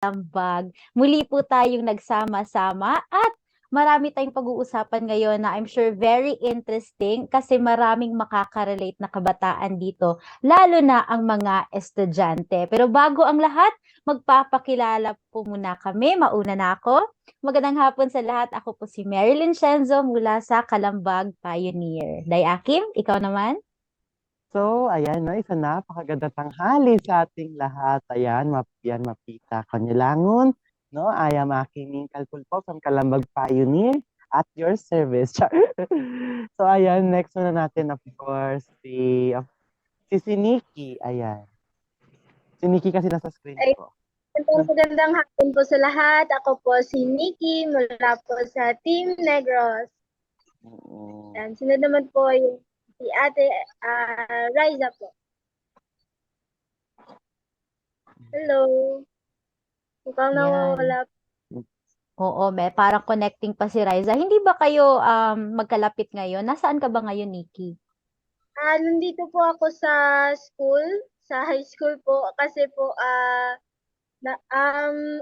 Kalambag. Muli po tayong nagsama-sama at marami tayong pag-uusapan ngayon na I'm sure very interesting kasi maraming makaka-relate na kabataan dito, lalo na ang mga estudyante. Pero bago ang lahat, magpapakilala po muna kami. Mauna na ako. Magandang hapon sa lahat. Ako po si Marilyn Shenzo mula sa Kalambag Pioneer. Dayakim, ikaw naman? So, ayan, no, isa napakaganda tanghali sa ating lahat. Ayan, mapita Kanilangon, no? I am Aki Mingkal Pulpo from Calambag Pioneer at your service. Char. So, ayan, next na natin, of course, si Nikki. Ayan. Si Nikki kasi nasa screen Ay, ko. magandang hapon po sa lahat. Ako po si Nikki mula po sa Team Negros. And sunod naman po yung si Ate Riza po. Hello. Mukhang Yan. nawawala. Oo, parang connecting pa si Riza. Hindi ba kayo magkalapit ngayon? Nasaan ka ba ngayon, Nikki? Nandito po ako sa school, sa high school po kasi po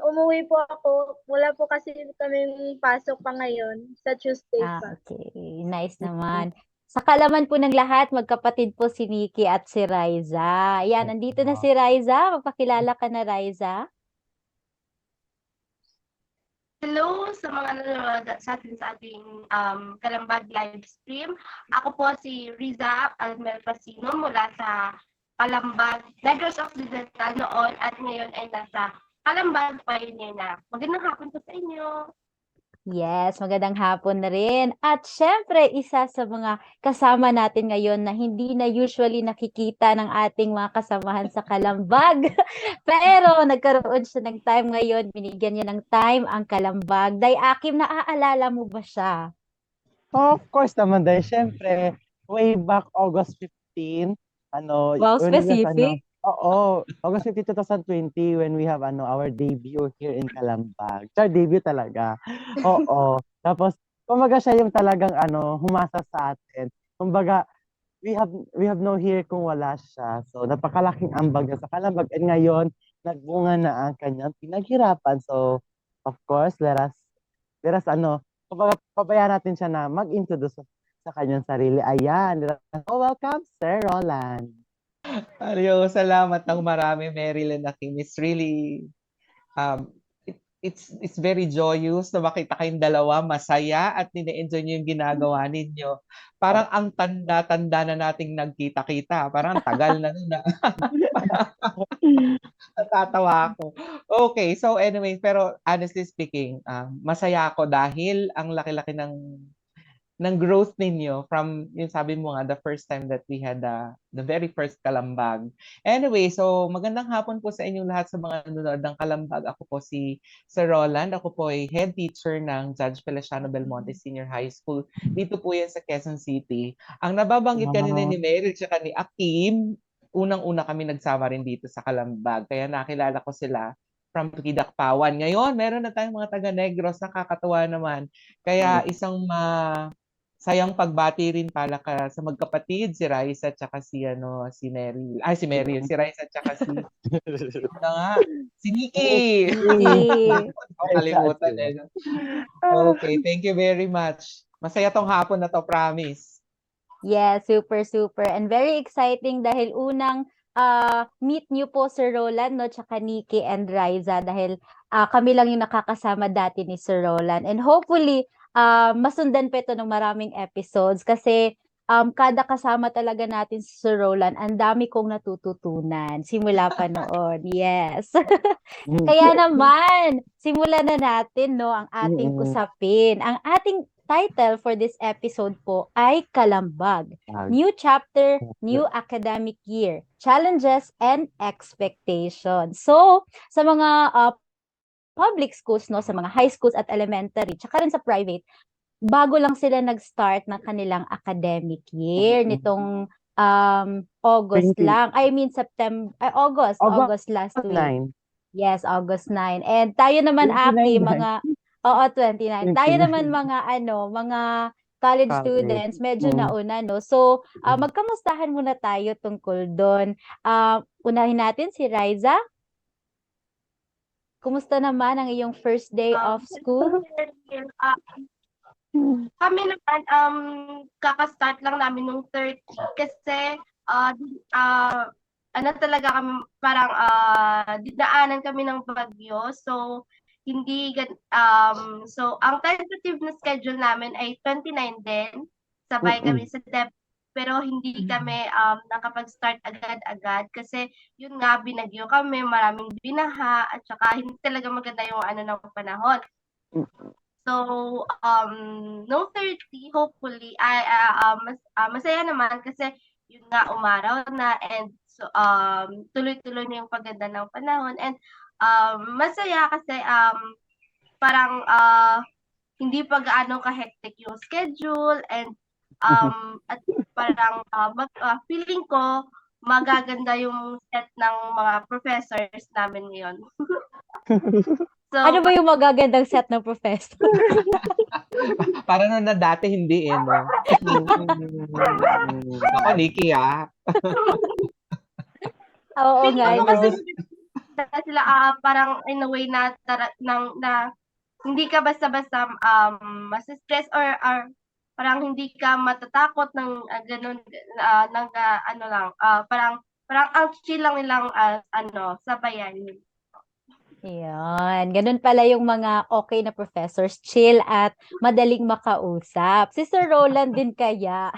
umuwi po ako. Wala po kasi kaming pasok pa ngayon sa Tuesday pa. Okay. Nice naman. Sa kalaman po ng lahat, magkapatid po si Nikki at si Riza. Ayan, nandito na si Riza. Magpakilala ka na, Riza. Hello sa mga nanonood sa atin sa ating Kalambag live stream. Ako po si Riza Almel Pasino mula sa Kalambag Negros Occidental noon at ngayon ay nasa Kalambag Pioneer na. Magandang hapon po sa inyo. Yes, magandang hapon na rin. At syempre, isa sa mga kasama natin ngayon na hindi na usually nakikita ng ating mga kasamahan sa Kalambag. Pero nagkaroon siya ng time ngayon, binigyan niya ng time ang Kalambag. Dayakim, naaalala mo ba siya? Of course naman, dahil syempre, way back August 15, Wow, when we have, specific. August 15, 2020, when we have our debut here in Calambag. Debut talaga. Oo. Tapos, kumbaga siya yung talagang humasa sa atin. Kumbaga, we have no here kung wala siya. So, napakalaking ambag niya sa Calambag. And ngayon, nagbunga na ang kanyang pinaghirapan. So, of course, let us kumbaga, pabayaan natin siya na mag-introduce sa kanyang sarili. Ayan. Welcome, Sir Roland. Ariyo, salamat ng marami, Marilyn Akim. It's really, it's very joyous na makita kayong dalawa, masaya at nine-enjoy nyo yung ginagawa ninyo. Parang ang tanda-tanda na nating nagkita-kita. Parang tagal na nun. Natatawa ako. Okay, so anyway, pero honestly speaking, masaya ako dahil ang laki-laki ng growth ninyo from yung sabi mo nga the first time that we had the very first Kalambag. Anyway, so magandang hapon po sa inyong lahat sa mga nanonood ng Kalambag. Ako po si Sir Roland. Ako po ay head teacher ng Judge Feliciano Belmonte Senior High School. Dito po yan sa Quezon City. Ang nababanggit kanina ni Mary at ni Akim, unang-una kami nagsama rin dito sa Kalambag. Kaya nakilala ko sila from Kidakpawan. Ngayon, meron na tayong mga taga-Negros, nakakatuwa naman. Kaya isang sayang pagbati rin pala sa magkapatid, si Raisa at saka si Mary. Si Mary, si Raisa at saka si Nikki. Nakalimutan eh. Okay, thank you very much. Masaya tong hapon na to, promise. Yes, super, super. And very exciting dahil unang meet niyo po Sir Roland, no, tsaka Nikki and Riza dahil kami lang yung nakakasama dati ni Sir Roland. And hopefully, masundan pa ito ng maraming episodes kasi kada kasama talaga natin si Sir Roland, ang dami kong natututunan simula pa noon. Yes. Kaya naman, simulan na natin, no, ang ating usapin. Ang ating title for this episode po ay Kalambag. New chapter, new academic year. Challenges and expectations. So, sa mga public schools, no, sa mga high schools at elementary, tsaka rin sa private, bago lang sila nag-start ng kanilang academic year nitong August 20. lang. I mean August last week. 9. Yes, August 9. And tayo naman 29 mga 29. Tayo naman mga college students, medyo nauna, no? So, magkamustahan muna tayo tungkol doon. Unahin natin si Riza. Kumusta naman ang iyong first day of school? Kami naman, kaka-start lang namin nung 30 kasi ano talaga kami, parang dinaanan kami ng bagyo. So, so ang tentative na schedule namin ay 29 din. Sabay kami sa pero hindi kami nakapag-start agad-agad kasi yun nga, binagyo kami, maraming binaha, at saka hindi talaga maganda yung ano ng panahon. So, no 30, hopefully, masaya naman kasi yun nga, umaraw na, and so, tuloy-tuloy na yung paganda ng panahon, and masaya kasi parang hindi pa gaano ka-hectic yung schedule, and at parang feeling ko magaganda yung set ng mga professors namin ngayon. So, Ano ba yung magagandang set ng professor? Para na dati hindi no? Ako, Nikki, Oo feeling nga, ko no? kasi sila parang in a way na hindi ka basta-basta stress or parang hindi ka matatakot ng ganun ano lang parang ang chill lang nilang sabayan. Ayan, ganun pala yung mga okay na professors, chill at madaling makausap. Si Sir Roland din kaya.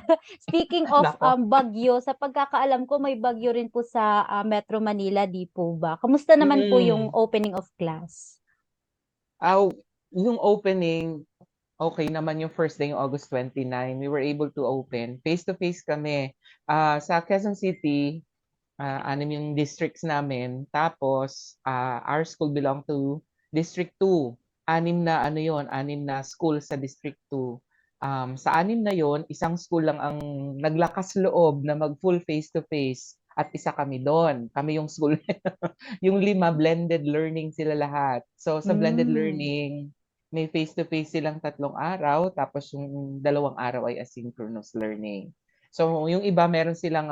Speaking of Nako. bagyo, sa pagkakaalam ko may bagyo rin po sa Metro Manila, di po ba? Kamusta naman po yung opening of class? Yung opening, okay naman yung first day, yung August 29. We were able to open. Face-to-face kami. Sa Quezon City, 6 yung districts namin. Tapos, our school belong to District 2. 6 na ano yon, 6 na school sa District 2. Sa 6 na yon, isang school lang ang naglakas loob na mag-full face-to-face at isa kami doon. Kami yung school. Yung 5, blended learning sila lahat. So, sa blended learning, may face-to-face silang 3 araw, tapos yung 2 araw ay asynchronous learning. So, yung iba meron silang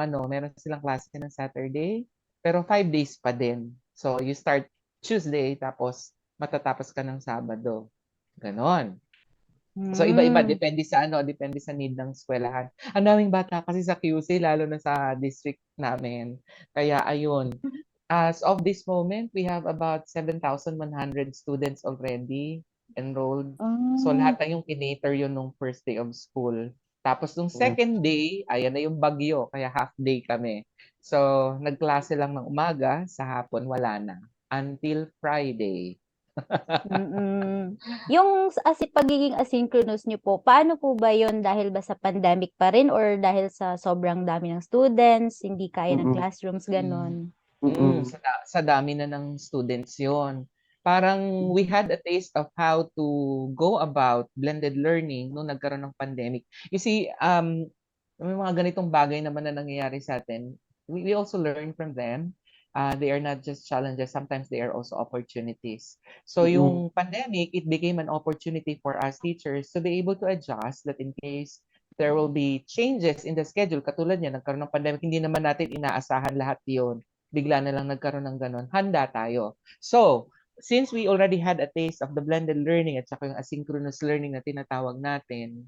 klase ng Saturday, pero 5 days pa din. So, you start Tuesday, tapos matatapos ka ng Sabado. Ganon. So, iba-iba, depende sa need ng eskwelahan. Ang daming bata kasi sa QC, lalo na sa district namin. Kaya, ayun. As of this moment, we have about 7,100 students already enrolled. So, lahat na yung kinater yun nung first day of school. Tapos, nung second day, ayan na yung bagyo, kaya half day kami. So, nagklase lang ng umaga, sa hapon wala na. Until Friday. Yung pagiging asynchronous nyo po, paano po ba yun? Dahil ba sa pandemic pa rin or dahil sa sobrang dami ng students, hindi kaya ng classrooms, ganon? Sa dami na ng students yon. Parang we had a taste of how to go about blended learning nung nagkaroon ng pandemic. You see, may mga ganitong bagay naman na nangyayari sa atin. We also learn from them. They are not just challenges, sometimes they are also opportunities. So yung pandemic, it became an opportunity for us teachers to be able to adjust that in case there will be changes in the schedule. Katulad niya, nagkaroon ng pandemic, hindi naman natin inaasahan lahat yun. Bigla na lang nagkaroon ng ganon. Handa tayo. So, since we already had a taste of the blended learning at saka yung asynchronous learning na tinatawag natin,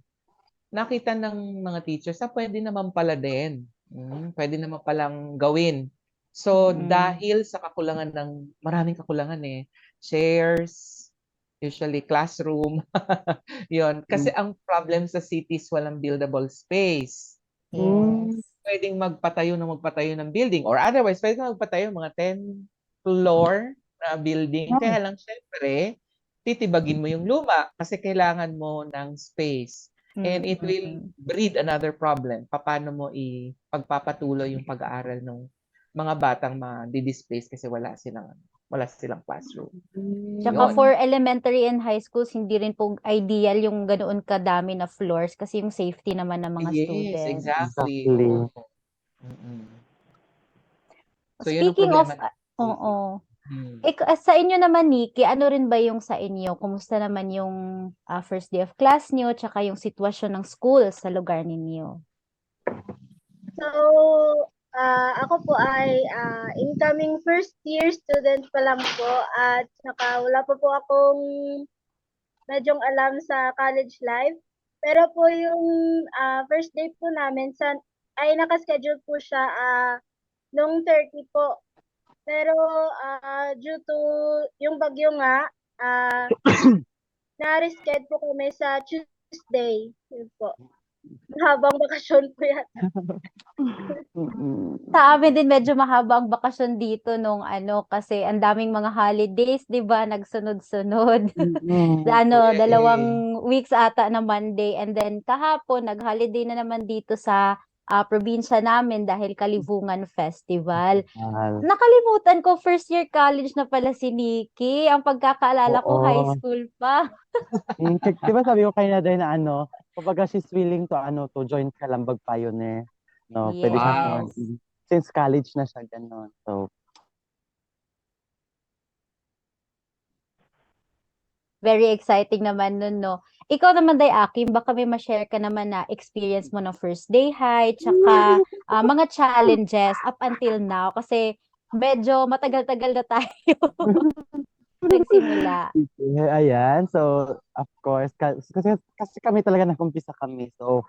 nakita ng mga teachers na pwede naman pala din. Pwede naman palang gawin. So, dahil sa maraming kakulangan chairs, usually classroom, yon. Kasi ang problem sa cities, walang buildable space. Yes. Pwedeng magpatayo ng building, or otherwise, pwedeng magpatayo mga 10 floor na building. Kaya lang, syempre, titibagin mo yung luma kasi kailangan mo ng space. And it will breed another problem. Paano mo ipagpapatuloy yung pag-aaral ng mga batang ma-displace kasi wala silang classroom. Tsaka for elementary and high schools, hindi rin po ideal yung ganoon kadami na floors kasi yung safety naman ng mga students. Yes, exactly. So, yun ang Speaking of, problema. sa inyo naman, Nikki, ano rin ba yung sa inyo? Kumusta naman yung first day of class nyo, tsaka yung sitwasyon ng school sa lugar ninyo? So, ako po ay incoming first year student pa lang po at saka wala pa po akong medyong alam sa college life. Pero po yung first day po namin ay nakaschedule po siya nung 30 po. Pero due to yung bagyo nga, na-reschedule po kami sa Tuesday. Yun po. Habang bakasyon po yan. Sa amin din medyo mahaba ang bakasyon dito kasi ang daming mga holidays, 'di ba? Nagsunod-sunod. Okay. 2 weeks ata na Monday and then kahapon nag-holiday na naman dito sa probinsya namin dahil Kalibungan Festival. Nakalimutan ko first year college na pala si Nikki. Ang pagkakaalala ko high Oo. school pa. Di ba sabi ko kanina din na kumbaga she's willing to join Kalambag Pioneer. No, pwede siya Wow. since college na siya ganun. So, Very exciting naman nun, no? Ikaw naman, Day Akim, baka may ma-share ka naman na experience mo ng first day high, tsaka mga challenges up until now. Kasi medyo matagal-tagal na tayo nagsimula. ayan. So, of course, kasi kami talaga nag-umpisa kami. So,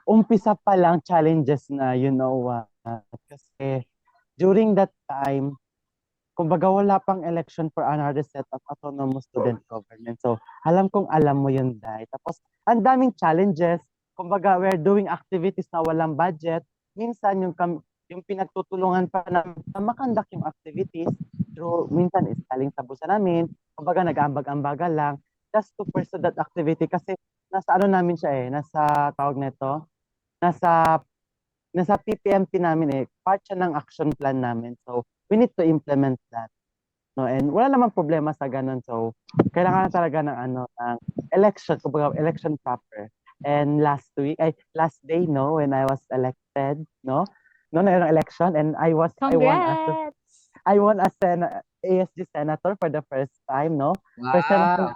umpisa pa lang challenges na, what. Kasi during that time, kumbaga wala pang election for another set of autonomous student government. So, alam mo yun, Dai. Tapos, ang daming challenges. Kumbaga, we're doing activities na walang budget. Minsan, yung pinagtutulungan pa na makandak yung activities, minsan is taling sa bulsa namin. Kumbaga, nag-ambag-ambaga lang just to pursue that activity. Kasi, nasa namin siya nasa tawag nito, nasa PPMP namin part siya ng action plan namin. So, we need to implement that. No, and wala namang problema sa ganun. So, kailangan na talaga ng election, kumbaga election proper. And last day, when I was elected, no, na yung election, and I won Congrats! as ASG senator for the first time, no? Wow.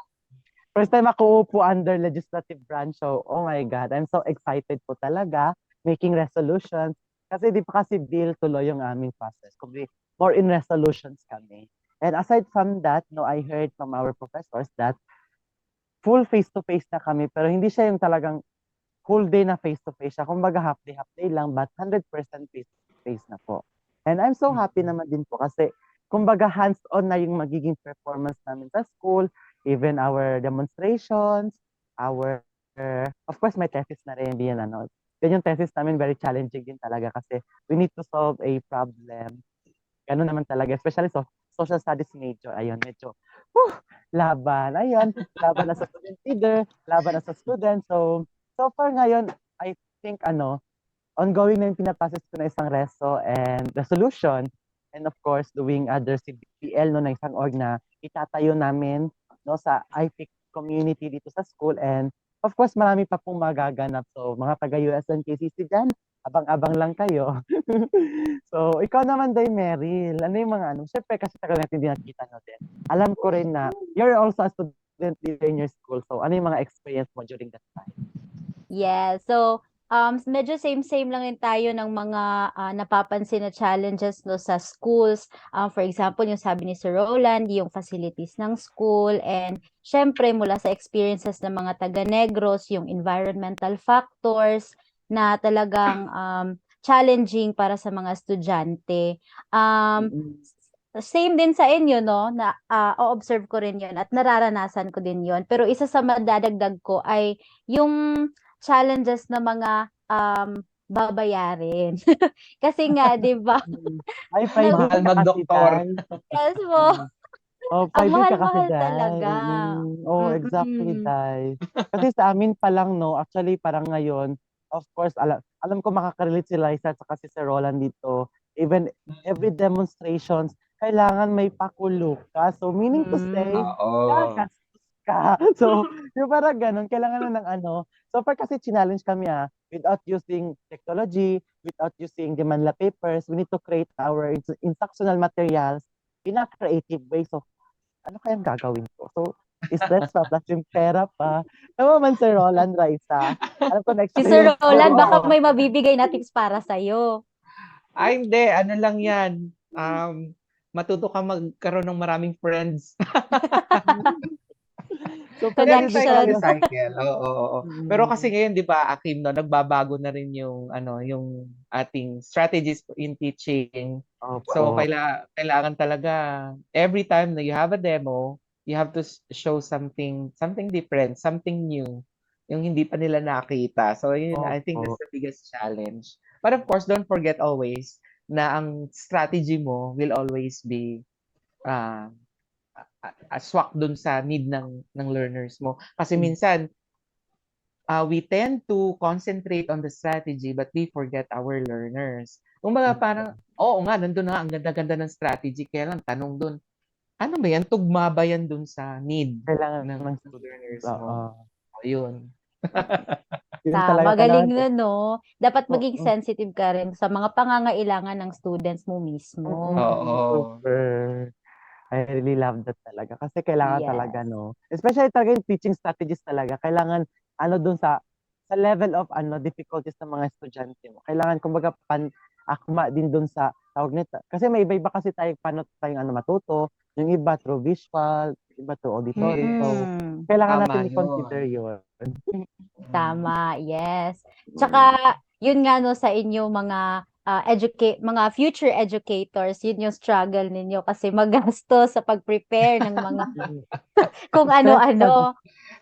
First time ako upo under legislative branch. So, oh my God, I'm so excited po talaga making resolutions. Kasi di pa kasi bill tuloy yung aming process. Kumbaga, more in resolutions kami. And aside from that, I heard from our professors that full face-to-face na kami, pero hindi siya yung talagang whole day na face-to-face siya. Kumbaga half day lang, but 100% face-to-face na po. And I'm so happy naman din po kasi kumbaga hands-on na yung magiging performance namin sa school, even our demonstrations, of course, my thesis na rin din, Then yung thesis namin very challenging din talaga kasi we need to solve a problem. Ganun naman talaga, especially social studies major. Ayun, medyo laban. Ayun, laban na sa student leader, laban na sa student. So far ngayon, I think ongoing na yung pinapasis ko na isang reso and resolution. And of course, doing other CBL na isang org na itatayo namin sa IPIC community dito sa school. And of course, marami pa pong magaganap. So, mga taga-USNKCC dyan, abang-abang lang kayo. So, ikaw naman, Day Meryl, ano yung mga syempre kasi tagal natin din nakita natin. Alam ko rin na you're also a student leader in your school. So, ano yung mga experience mo during that time? Yeah, so medyo same-same lang din tayo ng mga napapansin na challenges sa schools. For example, yung sabi ni Sir Roland, yung facilities ng school, and syempre mula sa experiences ng mga taga-Negros, yung environmental factors na talagang challenging para sa mga estudyante. Same din sa inyo, no? Na o-observe ko rin 'yon at nararanasan ko din 'yon. Pero isa sa madadagdag ko ay yung challenges na mga babayarin. Kasi nga, 'di ba? Ay, private Mahal ka kasi, mag-doktor. Day. Yes po. Oh, Ang private ka kasi, mahal-mahal Day. talaga. Oh, exactly, Mm. Day. Kasi sa amin pa lang, actually parang ngayon, of course, alam ko makaka-relate si Liza at saka si Sir Roland dito. Even every demonstrations, kailangan may pakulo ka. So, meaning to say, Oo. gagastos ka. So, yung parang ganun, kailangan na ng So, far kasi challenge kami without using technology, without using the Manila papers, we need to create our instructional materials in a creative way. So, ano kayang gagawin ko? So, stress pa, plus yung pera pa. Tama man, Sir Roland, Raisa. Alam ko Si Sir na-experience ko. Roland, baka Oo. may mabibigay na tips para sa'yo. Ay, hindi. Ano lang yan. Matuto ka magkaroon ng maraming friends. So, pwede rin din Connection. talaga. Recycle. Oo, oo, oo. Pero kasi Mm. ngayon, 'di ba, Akim, no, nagbabago na rin yung yung ating strategies in teaching. So Opo. kailangan talaga every time na you have a demo, you have to show something different, something new, yung hindi pa nila nakita. So yun, I think Opo. that's the biggest challenge. But of course, don't forget always na ang strategy mo will always be uh, swak dun sa need ng learners mo. Kasi minsan, we tend to concentrate on the strategy but we forget our learners. Kumbaga parang, oo nga, nandun na nga, ang ganda-ganda ng strategy. Kaya lang, tanong dun, ano ba yan? Tugma ba yan dun sa need Kailangan ng ng student. learners Oo. mo? Ayun. Yun talaga Tama, galing kailangan. na, no? Dapat maging Oo. sensitive ka rin sa mga pangangailangan ng students mo mismo. Oo. Super. I really love that talaga. Kasi kailangan talaga, Yes. no? Especially talaga yung teaching strategies talaga. Kailangan, dun sa level of, difficulties ng mga estudyante mo. Kailangan, kumbaga, akma din dun sa, tawag nito. Kasi may iba-iba kasi tayo, paano tayong, matuto. Yung iba through visual, iba through auditory. So, Mm. kailangan Tama natin i-consider yun. yun. Tama, yes. Tsaka, yun nga no sa inyo mga future educators, yun yung struggle ninyo kasi magastos sa pag-prepare ng mga kung Stress pa, ano-ano.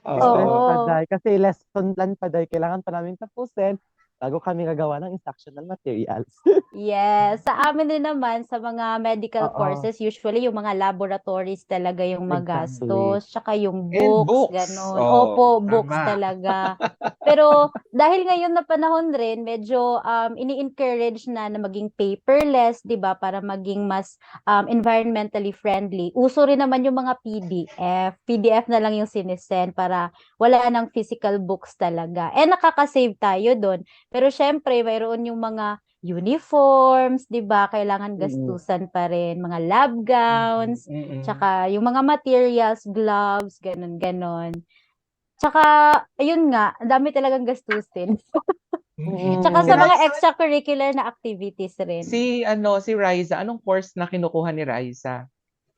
stress Oo. Oo. pa dahil. Kasi lesson plan pa dahil. Kailangan pa namin tapusin bago kami gagawa ng instructional materials. Yes, sa amin din naman sa mga medical Oo, courses, usually yung mga laboratories talaga yung exactly. magastos, tsaka yung And books, books. gano'n. Oh, Opo, books tama. talaga. Pero dahil ngayon na panahon rin, medyo ini-encourage na maging paperless, 'di ba, para maging mas environmentally friendly. Uso rin naman yung mga PDF. PDF na lang yung sinisend para wala nang physical books talaga. Eh nakaka-save tayo doon. Pero syempre, mayroon yung mga uniforms, 'di ba? Kailangan Mm. gastusan pa rin, mga lab gowns, Mm-mm. tsaka yung mga materials, gloves, gano'n, gano'n. Tsaka ayun nga, ang dami talagang gastusin. Tsaka Si sa Mm. mga Raisa, extracurricular na activities rin. si Raisa, anong course na kinukuha ni Raisa?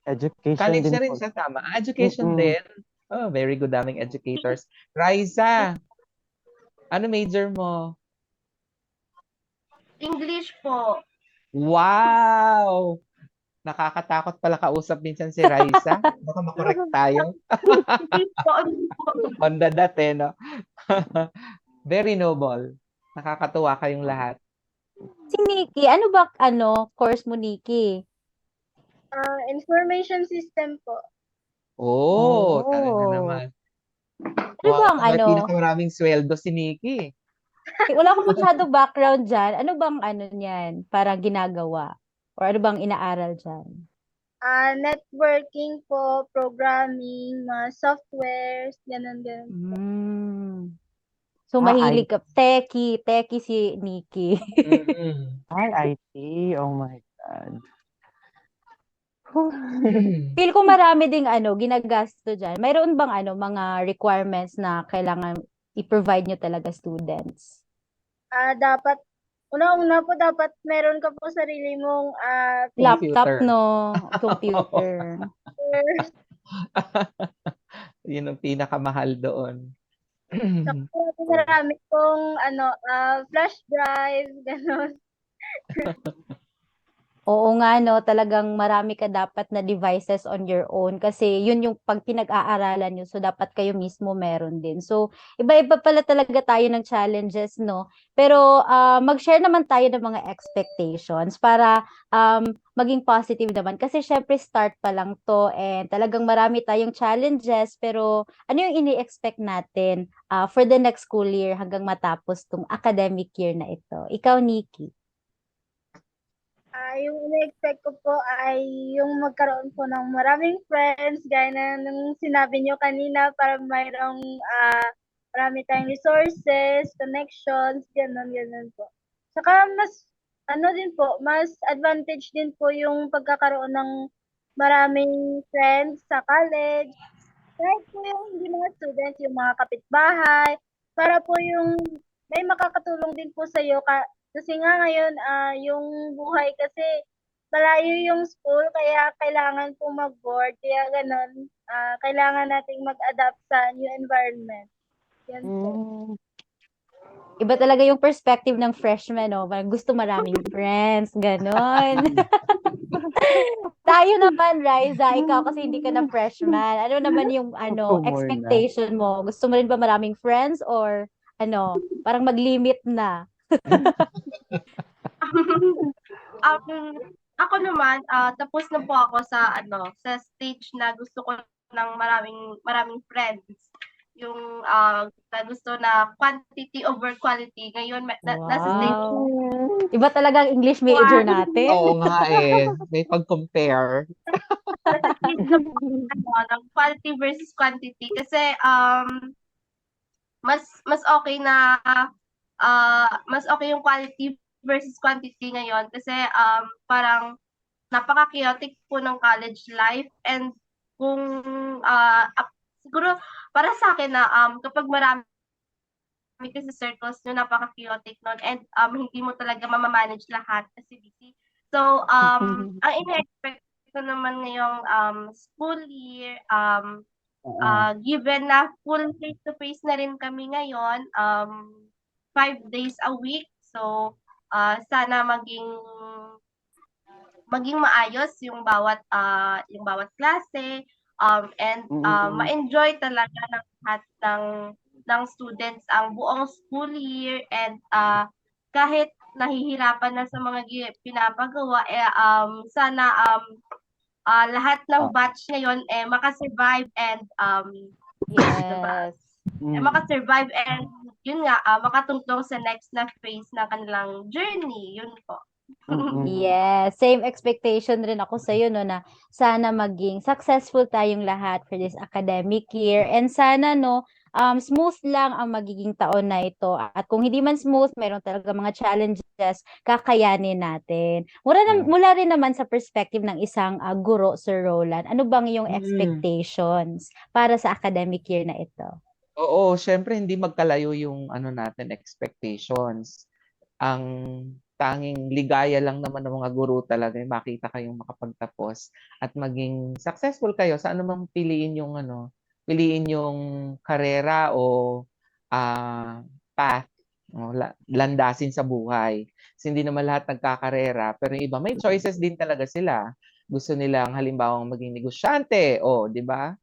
Education College din na rin po. siya, tama. Education Mm. din. Oh, very good, daming educators. Raisa, ano major mo? English po. Wow! Nakakatakot pala kausap minsan si Raisa. Baka makorek tayo. English po. English po. On the dot, no? Very noble. Nakakatuwa kayong lahat. Si Nikki, ano ba course mo, Nikki? Information system po. Oh, talaga Oh. naman. Ano ba Wow, ang may pinakamaraming sweldo si Nikki. Wala akong masyado background diyan. Ano bang niyan, parang ginagawa? Or ano bang inaaral diyan? Networking po, programming, mga softwares, ganun, ganun. Hmm. So, Ay, mahilig ka. Techie si Nikki. Mm-mm. IT. Oh my God. Feel ko marami ding ginagasto dyan. Mayroon bang mga requirements na kailangan i-provide nyo talaga students? Dapat, una-una po, dapat meron ka po sarili mong Laptop, Computer. no? Computer. picture. Yun ang pinakamahal doon. Saka marami pong flash drive, ganun. Oo nga, no? Talagang marami ka dapat na devices on your own kasi yun yung pag pinag-aaralan nyo. So, dapat kayo mismo meron din. So, iba-iba pala talaga tayo ng challenges, no? Pero, mag-share naman tayo ng mga expectations para maging positive naman. Kasi, syempre, start pa lang to and talagang marami tayong challenges. Pero, ano yung ini-expect natin for the next school year hanggang matapos tong academic year na ito? Ikaw, Nikki. Yung ina-expect ko po ay yung magkaroon po ng maraming friends, gaya na nung sinabi nyo kanina, para marami tayong resources, connections, ganun, ganun po. Saka mas advantage din po yung pagkakaroon ng maraming friends sa college. Kahit po yung hindi mga students, yung mga kapitbahay, para po yung may makakatulong din po sa iyo Kasi nga ngayon, yung buhay kasi malayo yung school, kaya kailangan pong mag-board. Kaya ganun, kailangan nating mag-adapt sa new environment. Yan po. Mm. Iba talaga yung perspective ng freshman, no? Parang gusto maraming friends, ganon. Tayo naman, Riza, ikaw kasi hindi ka na freshman. Ano naman yung Opo muna. expectation mo? Gusto mo rin ba maraming friends or parang mag-limit na? Um, ako naman, tapos na po ako sa sa stage na gusto ko ng maraming maraming friends. Yung na gusto na quantity over quality. Ngayon nasa stage Wow. Iba talaga ang English major one, natin. Oo nga eh. May pag-compare. nasa stage na po ng quality versus quantity kasi mas okay na mas okay yung quality versus quantity ngayon kasi parang napaka-chaotic po ng college life and kung siguro para sa akin na kapag marami kasi circles nyo, napaka-chaotic nun and hindi mo talaga mamamanage lahat kasi busy. So, ang ina-expect ko naman ngayong school year, Oo. given na full face-to-face na rin kami ngayon, 5 days a week. So, sana maging maayos yung bawat klase and Mm. ma-enjoy talaga ng lahat ng students ang buong school year and kahit nahihirapan na sa mga pinapagawa sana lahat ng Oh. batch ngayon makasurvive and diba? Yes. Mm. Makasurvive and yun nga makatungtong sa next na phase ng kanilang journey yun po. Mm. Yes, same expectation rin ako sa no na sana maging successful tayong lahat for this academic year and sana smooth lang ang magiging taon na ito at kung hindi man smooth, meron talaga mga challenges kakayanin natin. Correct. Mula rin naman sa perspective ng isang guro, Sir Roland, ano bang iyong Mm. expectations para sa academic year na ito? Oo, syempre hindi magkalayo yung natin expectations. Ang tanging ligaya lang naman ng mga guro talaga yung makita kayong makapagtapos at maging successful kayo sa anumang piliin yung karera o path o landasin sa buhay. Kasi hindi naman lahat nagkakarera, pero yung iba may choices din talaga sila. Gusto nilang halimbawa maging negosyante, o, di ba?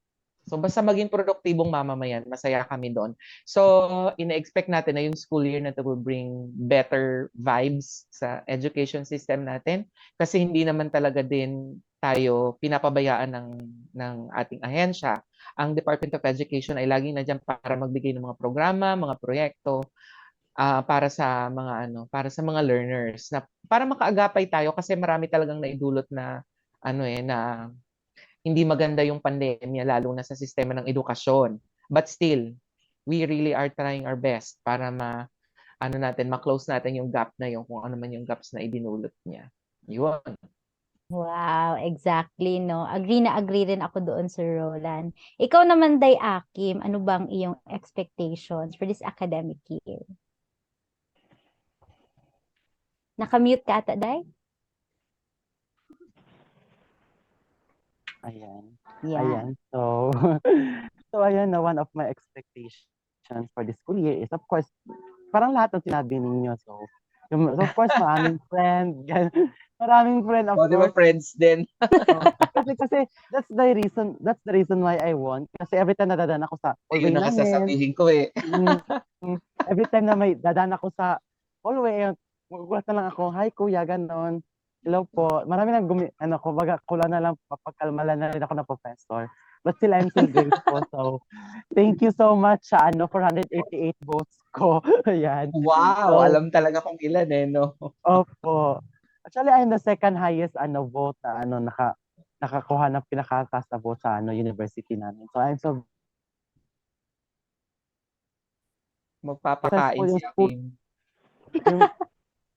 So basta maging produktibong mamamayan, masaya kami doon. So ina-expect natin na yung school year na to will bring better vibes sa education system natin kasi hindi naman talaga din tayo pinapabayaan ng ating ahensya. Ang Department of Education ay laging nandiyan para magbigay ng mga programa, mga proyekto para sa mga para sa mga learners na para makaagapay tayo kasi marami talagang naidulot na na hindi maganda yung pandemya lalo na sa sistema ng edukasyon. But still, we really are trying our best para ma-close natin yung gap na yung kung ano man yung gaps na idinulot niya. Yun. Wow, exactly, no? Agree na agree rin ako doon, Sir Roland. Ikaw naman, Day Akim, ano bang iyong expectations for this academic year? Nakamute ka ata, Day? Ayan. Yeah. Ayan. So, so ayan na one of my expectations for the school year is of course, parang lahat ng sinabi ninyo. So, of course, maraming friend. Maraming friend, of O, di ba course. friends din? So, kasi that's the reason why I want. Kasi every time nadadaan ako sa hallway Yun ang namin, kasasabihin ko eh. mm, every time na may dadaan ako sa hallway, magugulat na lang ako, hi kuya, ganon. Hello po. Marami nang kumbaga, kulang na lang, papagkalmalan na rin ako ng professor. But still, I'm still grateful. So, thank you so much sa 488 votes ko. Ayan. Wow, So, alam talaga kung ilan eh, no? opo. Actually, I'm the second highest vote na nakakuha ng pinakataas na vote sa university namin. So, I'm so Magpapakain successful si yung school. Akim.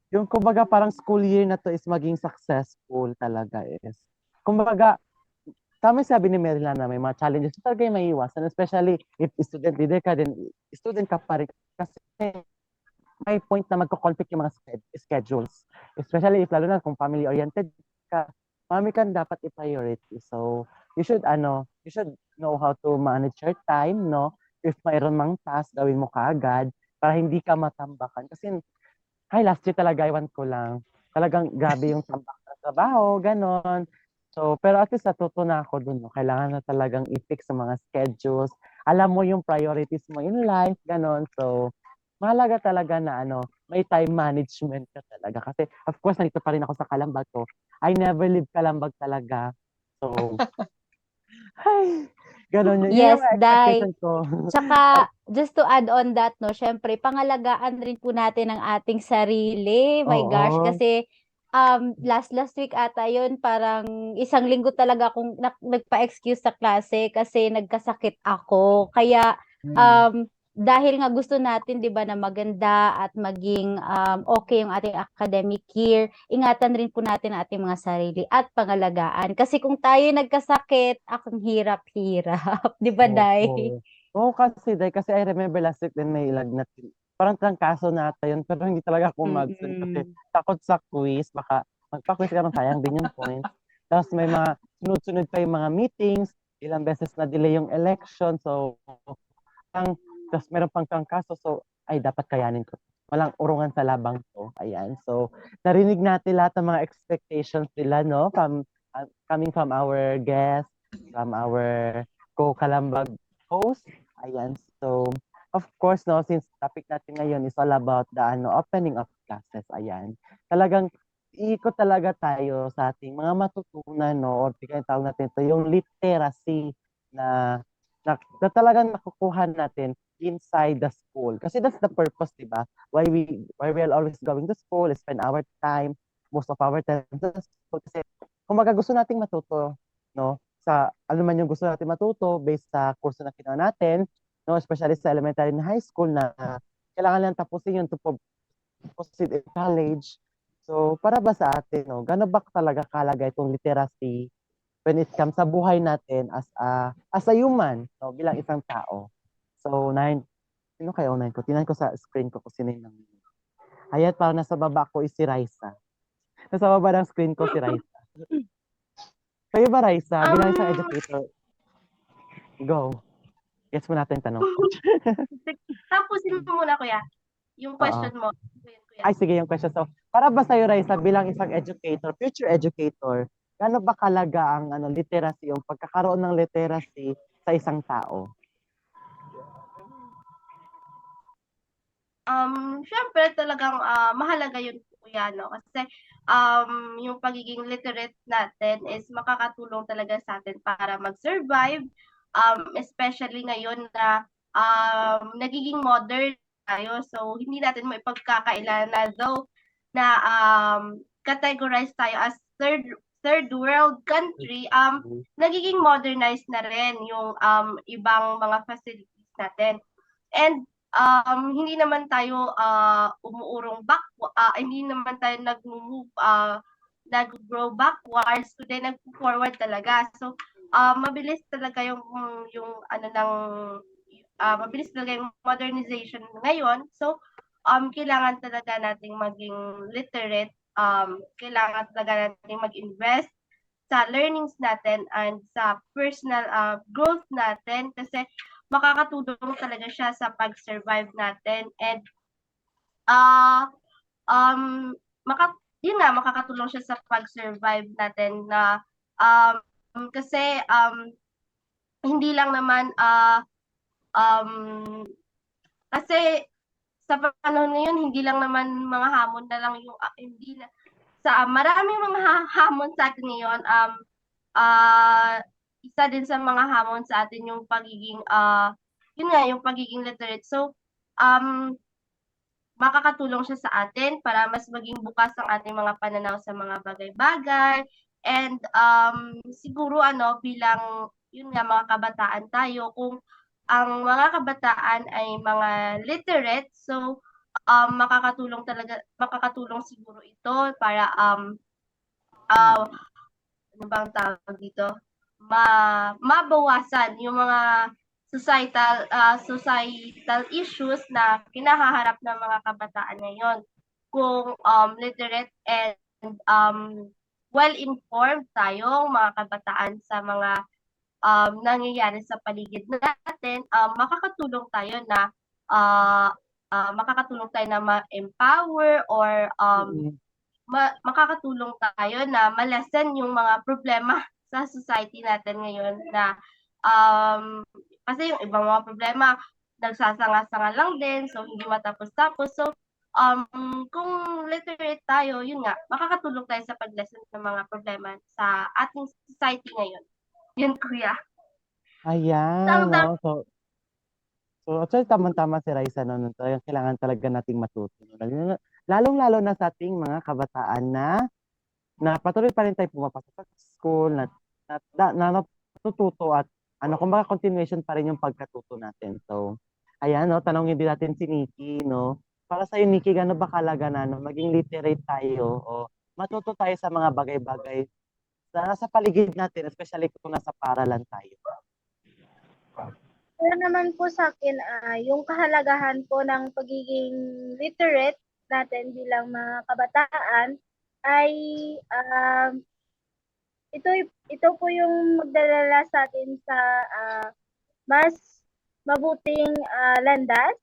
Yung kumbaga parang school year na to is maging successful talaga is. Kumbaga, tama yung sabi ni Merla na may mga challenges talaga yung may iwasan. Especially if student leader ka, then student ka pa rin. Kasi may point na magko-conflict yung mga schedules. Especially if lalo na kung family-oriented ka, marami kang dapat i-priority. So, you should know how to manage your time, no? If mayroon mang task, gawin mo kaagad para hindi ka matambakan. Kasi, last year talaga, iwan ko lang. Talagang grabe yung tambak sa trabaho, ganon. So, pero at least natuto na ako dun, no? Kailangan na talagang i-fix sa mga schedules. Alam mo yung priorities mo in life, ganon. So, mahalaga talaga na may time management ka talaga. Kasi, of course, nandito pa rin ako sa Kalambag ko. I never leave Kalambag talaga. So, ay, ganon yun. Yun Yes, yung mga Day. expectation ko. Tsaka, just to add on that, no, syempre, pangalagaan rin po natin ang ating sarili. My gosh, Oo. kasi last week ata yun, parang isang linggo talaga akong nagpa-excuse sa klase kasi nagkasakit ako. Kaya, Mm. dahil nga gusto natin, di ba, na maganda at maging okay yung ating academic year, ingatan rin po natin ang ating mga sarili at pangalagaan. Kasi kung tayo nagkasakit, akong hirap-hirap. Di ba, Day? Oo. Oo, kasi I remember last week din may lagnat. Parang trangkaso na ata yun, pero hindi talaga ako mag-send kasi Mm. takot sa quiz. Baka magpa-quiz ka sayang din yung points. Tapos may mga sunod-sunod pa yung mga meetings, ilang beses na delay yung election. So, tapos meron pang trangkaso. So, ay, dapat kayanin ko. Walang urungan sa labang to. Ayan. So, narinig natin lahat ng mga expectations nila, no? Coming from our guests, from our co-Kalambag host. Ayan. So, of course, no, since topic natin ngayon is all about the opening of classes. Ayan. Talagang iikot talaga tayo sa ating mga matutunan, no? Or tawag natin ito, yung literacy na, na talagang nakukuha natin inside the school. Kasi that's the purpose, di ba? Why we are always going to school, spend our time, most of our time sa school. Kasi kung gusto nating matuto, no? Sa ano man yung gusto natin matuto based sa kurso na kinuha natin, no? Especially sa elementary and high school na kailangan lang tapusin yun to proceed in college. So, para ba sa atin, no? Gano'n ba talaga kalaga itong literacy when it comes sa buhay natin as a human, no? Bilang isang tao. So, sino kaya unahin ko? Tingnan ko sa screen ko kung sino yung nangyayari. Ayan, parang nasa baba ko is si Raisa. Nasa baba ng screen ko si Raisa. Kayo ba, Raisa? Bilang isang Um, educator, go. Guess mo natin yung tanong ko. Tapusin mo muna, kuya. Yung Oo. question mo. Kuya. Ay, sige, yung question. So, para ba sa'yo, Raisa, bilang isang educator, future educator, gaano ba kalaga ang literacy, yung pagkakaroon ng literacy sa isang tao? Syempre talagang mahalaga yun, kuya, no? Kasi yung pagiging literate natin is makakatulong talaga sa atin para mag-survive, especially ngayon na nagiging modern tayo. So, hindi natin maipagkakailan na though na categorize tayo as third world country, nagiging modernized na rin yung ibang mga facilities natin. And hindi naman tayo hindi naman tayo nag-grow backwards, kundi nag-forward talaga. So mabilis talaga mabilis talaga yung modernization ngayon. So kailangan talaga nating maging literate, kailangan talaga nating mag-invest sa learnings natin and sa personal growth natin kasi makakatulong talaga siya sa pag-survive natin and um yun nga, makakatulong siya sa pag-survive natin na kasi hindi lang naman kasi sa panahon ngayon hindi lang naman mga hamon na lang yung hindi na sa maraming mga hamon sa atin ngayon, isa din sa mga hamon sa atin yung pagiging yun nga, yung pagiging literate. So makakatulong siya sa atin para mas maging bukas ang ating mga pananaw sa mga bagay-bagay and siguro bilang yun nga, mga kabataan tayo, kung ang mga kabataan ay mga literate, so makakatulong siguro ito para ano bang tawag dito, mabawasan yung mga societal issues na kinahaharap ng mga kabataan ngayon. Kung literate and well-informed tayong mga kabataan sa mga nangyayari sa paligid natin, makakatulong tayo na ma-empower or makakatulong tayo na ma-lessen yung mga problema sa society natin ngayon na kasi yung ibang mga problema nagsasanga-sanga lang din, so hindi matapos-tapos. So kung literate tayo, yun nga, makakatulong tayo sa pag-lessen ng mga problema sa ating society ngayon. Yun, kuya. Ayan, no? So actually, tamang-tama si Raisa, no? Talagang kailangan talaga nating matuto. Lalong-lalo na sa ating mga kabataan na patuloy pa rin tayo pumapasok sa school, na natututo at kumbaga continuation pa rin yung pagkatuto natin. So, ayan, no? Tanongin din natin si Nikki, no? Para sa'yo, Nikki, gaano ba kalaga na maging literate tayo o matuto tayo sa mga bagay-bagay na nasa paligid natin, especially kung nasa paralan tayo? Para naman po sa akin, yung kahalagahan po ng pagiging literate natin bilang mga kabataan ay ito po yung magdadala sa atin sa mas mabuting landas.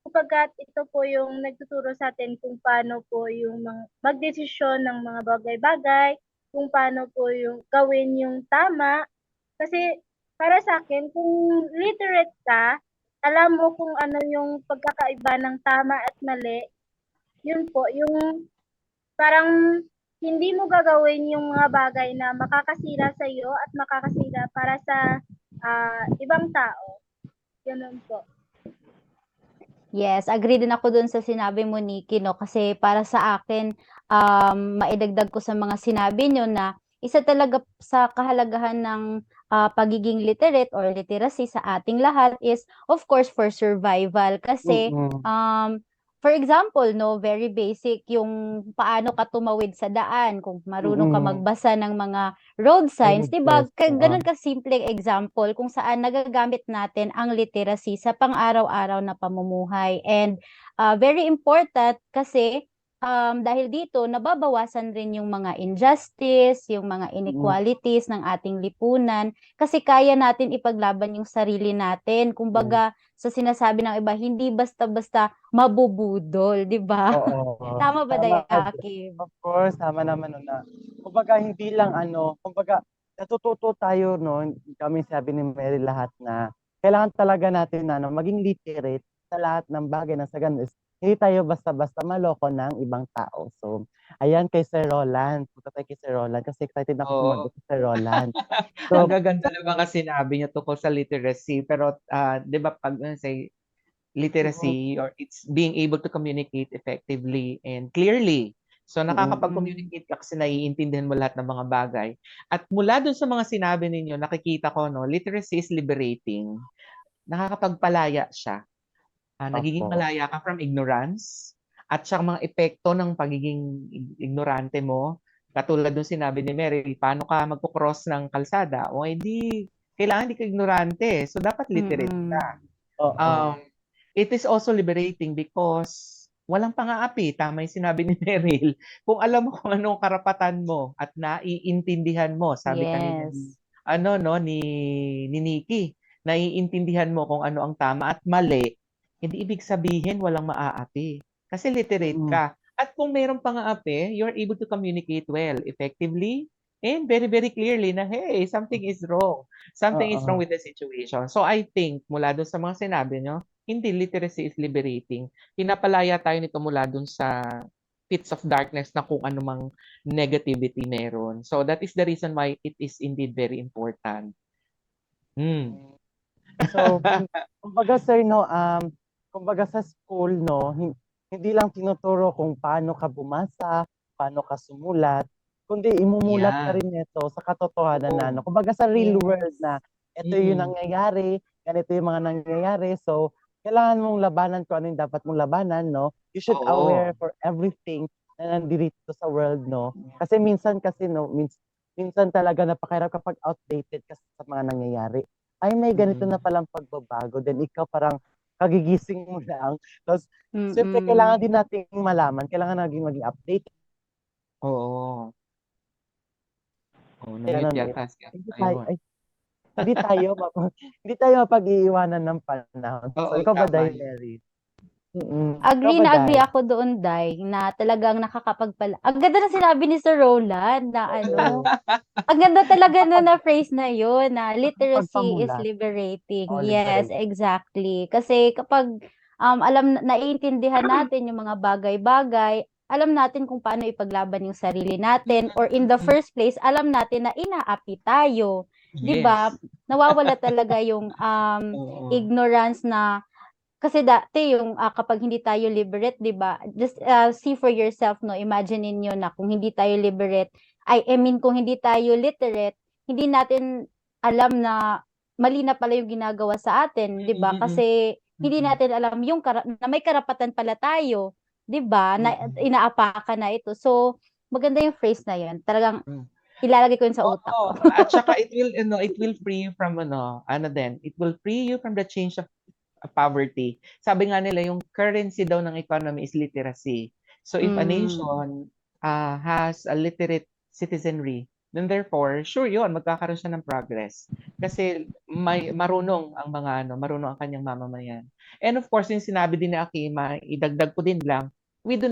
Kapagkat ito po yung nagtuturo sa atin kung paano po yung magdesisyon ng mga bagay-bagay, kung paano po yung gawin yung tama. Kasi para sa akin, kung literate ka, alam mo kung ano yung pagkakaiba ng tama at mali, yun po, yung parang hindi mo gagawin yung mga bagay na makakasira sa iyo at makakasira para sa ibang tao. Ganun po. Yes, agree din ako dun sa sinabi mo, Nikki, no? Kasi para sa akin, maidagdag ko sa mga sinabi nyo na isa talaga sa kahalagahan ng pagiging literate or literacy sa ating lahat is, of course, for survival. Kasi, for example, no, very basic yung paano ka tumawid sa daan, kung marunong ka magbasa ng mga road signs, di ba? Ganun ka simpleng example kung saan nagagamit natin ang literacy sa pang-araw-araw na pamumuhay. And very important kasi dahil dito nababawasan rin yung mga injustice, yung mga inequalities ng ating lipunan kasi kaya natin ipaglaban yung sarili natin. Kumbaga, sa sinasabi ng iba, hindi basta-basta mabubudol, di ba? Oo. Tama ba, Tama ka. Dayakim? Of course, tama naman nun na. Kumbaga, hindi lang kumbaga, natututo tayo, no, kami sabi ni Mary lahat na kailangan talaga natin maging literate sa lahat ng bagay na sa ganun is hindi tayo basta-basta maloko ng ibang tao. So, ayan kay Sir Roland. Punta tayo kay Sir Roland kasi excited ako sumagot kay Sir Roland. Ang gaganda na mga sinabi niyo tungkol sa literacy. Pero, di ba, pag say, literacy or it's being able to communicate effectively and clearly. So nakakapag-communicate ka kasi naiintindihan mo lahat ng mga bagay. At mula dun sa mga sinabi ninyo, nakikita ko, no, literacy is liberating. Nakakapagpalaya siya. Nagiging malaya ka from ignorance at saka mga epekto ng pagiging ignorante mo. Katulad nung sinabi ni Mary, paano ka magpo-cross ng kalsada? O hindi, kailangan hindi ka ignorante. So dapat literate ka. It is also liberating because walang pang-aapi. Tama yung sinabi ni Meryl. Kung alam mo kung anong karapatan mo at naiintindihan mo, sabi kanina ni Nikki, naiintindihan mo kung ano ang tama at mali, hindi ibig sabihin walang maaapi. Kasi literate ka. At kung mayroong pang-aapi, you're able to communicate well, effectively, and very, very clearly na, hey, something is wrong. Something is wrong with the situation. So I think, mula doon sa mga sinabi nyo, hindi, literacy is liberating. Pinapalaya tayo nito mula dun sa pits of darkness na kung anumang negativity meron. So that is the reason why it is indeed very important. So, kumbaga sir, no, kumbaga sa school, no, hindi lang tinuturo kung paano ka bumasa, paano ka sumulat, kundi imumulat ka rin ito sa katotohanan na, no, kumbaga sa real world na ito yung nangyayari, ganito yung mga nangyayari. So, kailangan mong labanan kung ano yung dapat mong labanan, no? You should aware for everything na nandito sa world, no? Kasi minsan kasi, no, minsan talaga napakahirap kapag outdated kasi sa mga nangyayari. ay may ganito na Mm. palang pagbabago. Then ikaw parang kagigising mo lang. Tapos, siyempre, Mm. kailangan din nating malaman, kailangan maging update. Oo. Oh, Kaya na-mute ano, yata si hindi tayo, ayun. ay, hindi tayo, hindi tayo mapag-iiwanan ng panahon. So, Oo, ikaw ba, tama Day yun. Mary? Ikaw Agree ba, na agree Day? ako doon, Day, na talagang nakakapagpala. Ang ganda na sinabi ni Sir Roland na ano, Oo, ang ganda talaga na phrase na yun, na literacy is pagpamulat liberating. o Yes, liberate. exactly. Kasi kapag naiintindihan natin yung mga bagay-bagay, alam natin kung paano ipaglaban yung sarili natin, or in the first place, alam natin na inaapi tayo. 'Di ba? Yes. Nawawala talaga yung Oo. ignorance na kasi dati yung kapag hindi tayo literate, 'di ba? Just see for yourself, no. Imagine niyo na kung hindi tayo literate, I mean kung hindi tayo literate, hindi natin alam na mali na pala yung ginagawa sa atin, 'di ba? Mm, Kasi hindi mm, natin alam yung na may karapatan pala tayo, 'di ba? Na mm, inaapakan na ito. So, maganda yung phrase na 'yon. Talagang mm. ilalagay ko yun sa utak ko. Oo, at saka it will free you from ano din, it will free you from the change of poverty. Sabi nga nila yung currency daw ng economy is literacy. So if a Mm. nation has a literate citizenry, then therefore, sure yun, magkakaroon siya ng progress. Kasi may marunong ang marunong ang kanyang mamamayan. And of course, yung sinabi din ni Akima, idagdag ko din lang, we do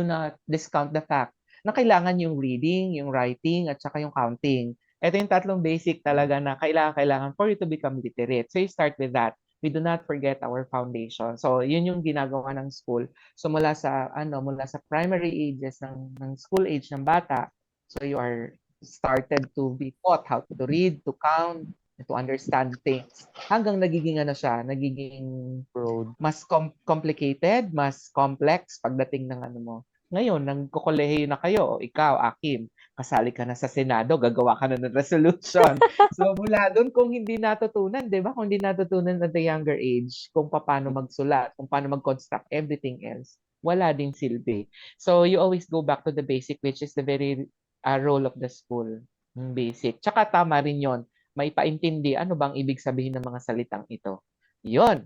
not discount the fact na kailangan yung reading, yung writing, at saka yung counting. Ito yung tatlong basic talaga na kailangan for you to become literate. So you start with that. We do not forget our foundation. So yun yung ginagawa ng school. So mula sa primary ages ng school age ng bata, so you are started to be taught how to read, to count, to understand things. Hanggang nagiging Road. mas complicated, mas complex pagdating ng ano mo. Ngayon, nagkokolehiyo na kayo, o ikaw, Akim, kasali ka na sa Senado, gagawa ka na ng resolution. So mula doon, kung hindi natutunan, di ba? Kung hindi natutunan at the younger age, kung paano magsulat, kung paano mag-construct everything else, wala ding silbi. So you always go back to the basic, which is the very role of the school. Yung basic. Tsaka tama rin yon, may paintindi ano bang ibig sabihin ng mga salitang ito. Yon.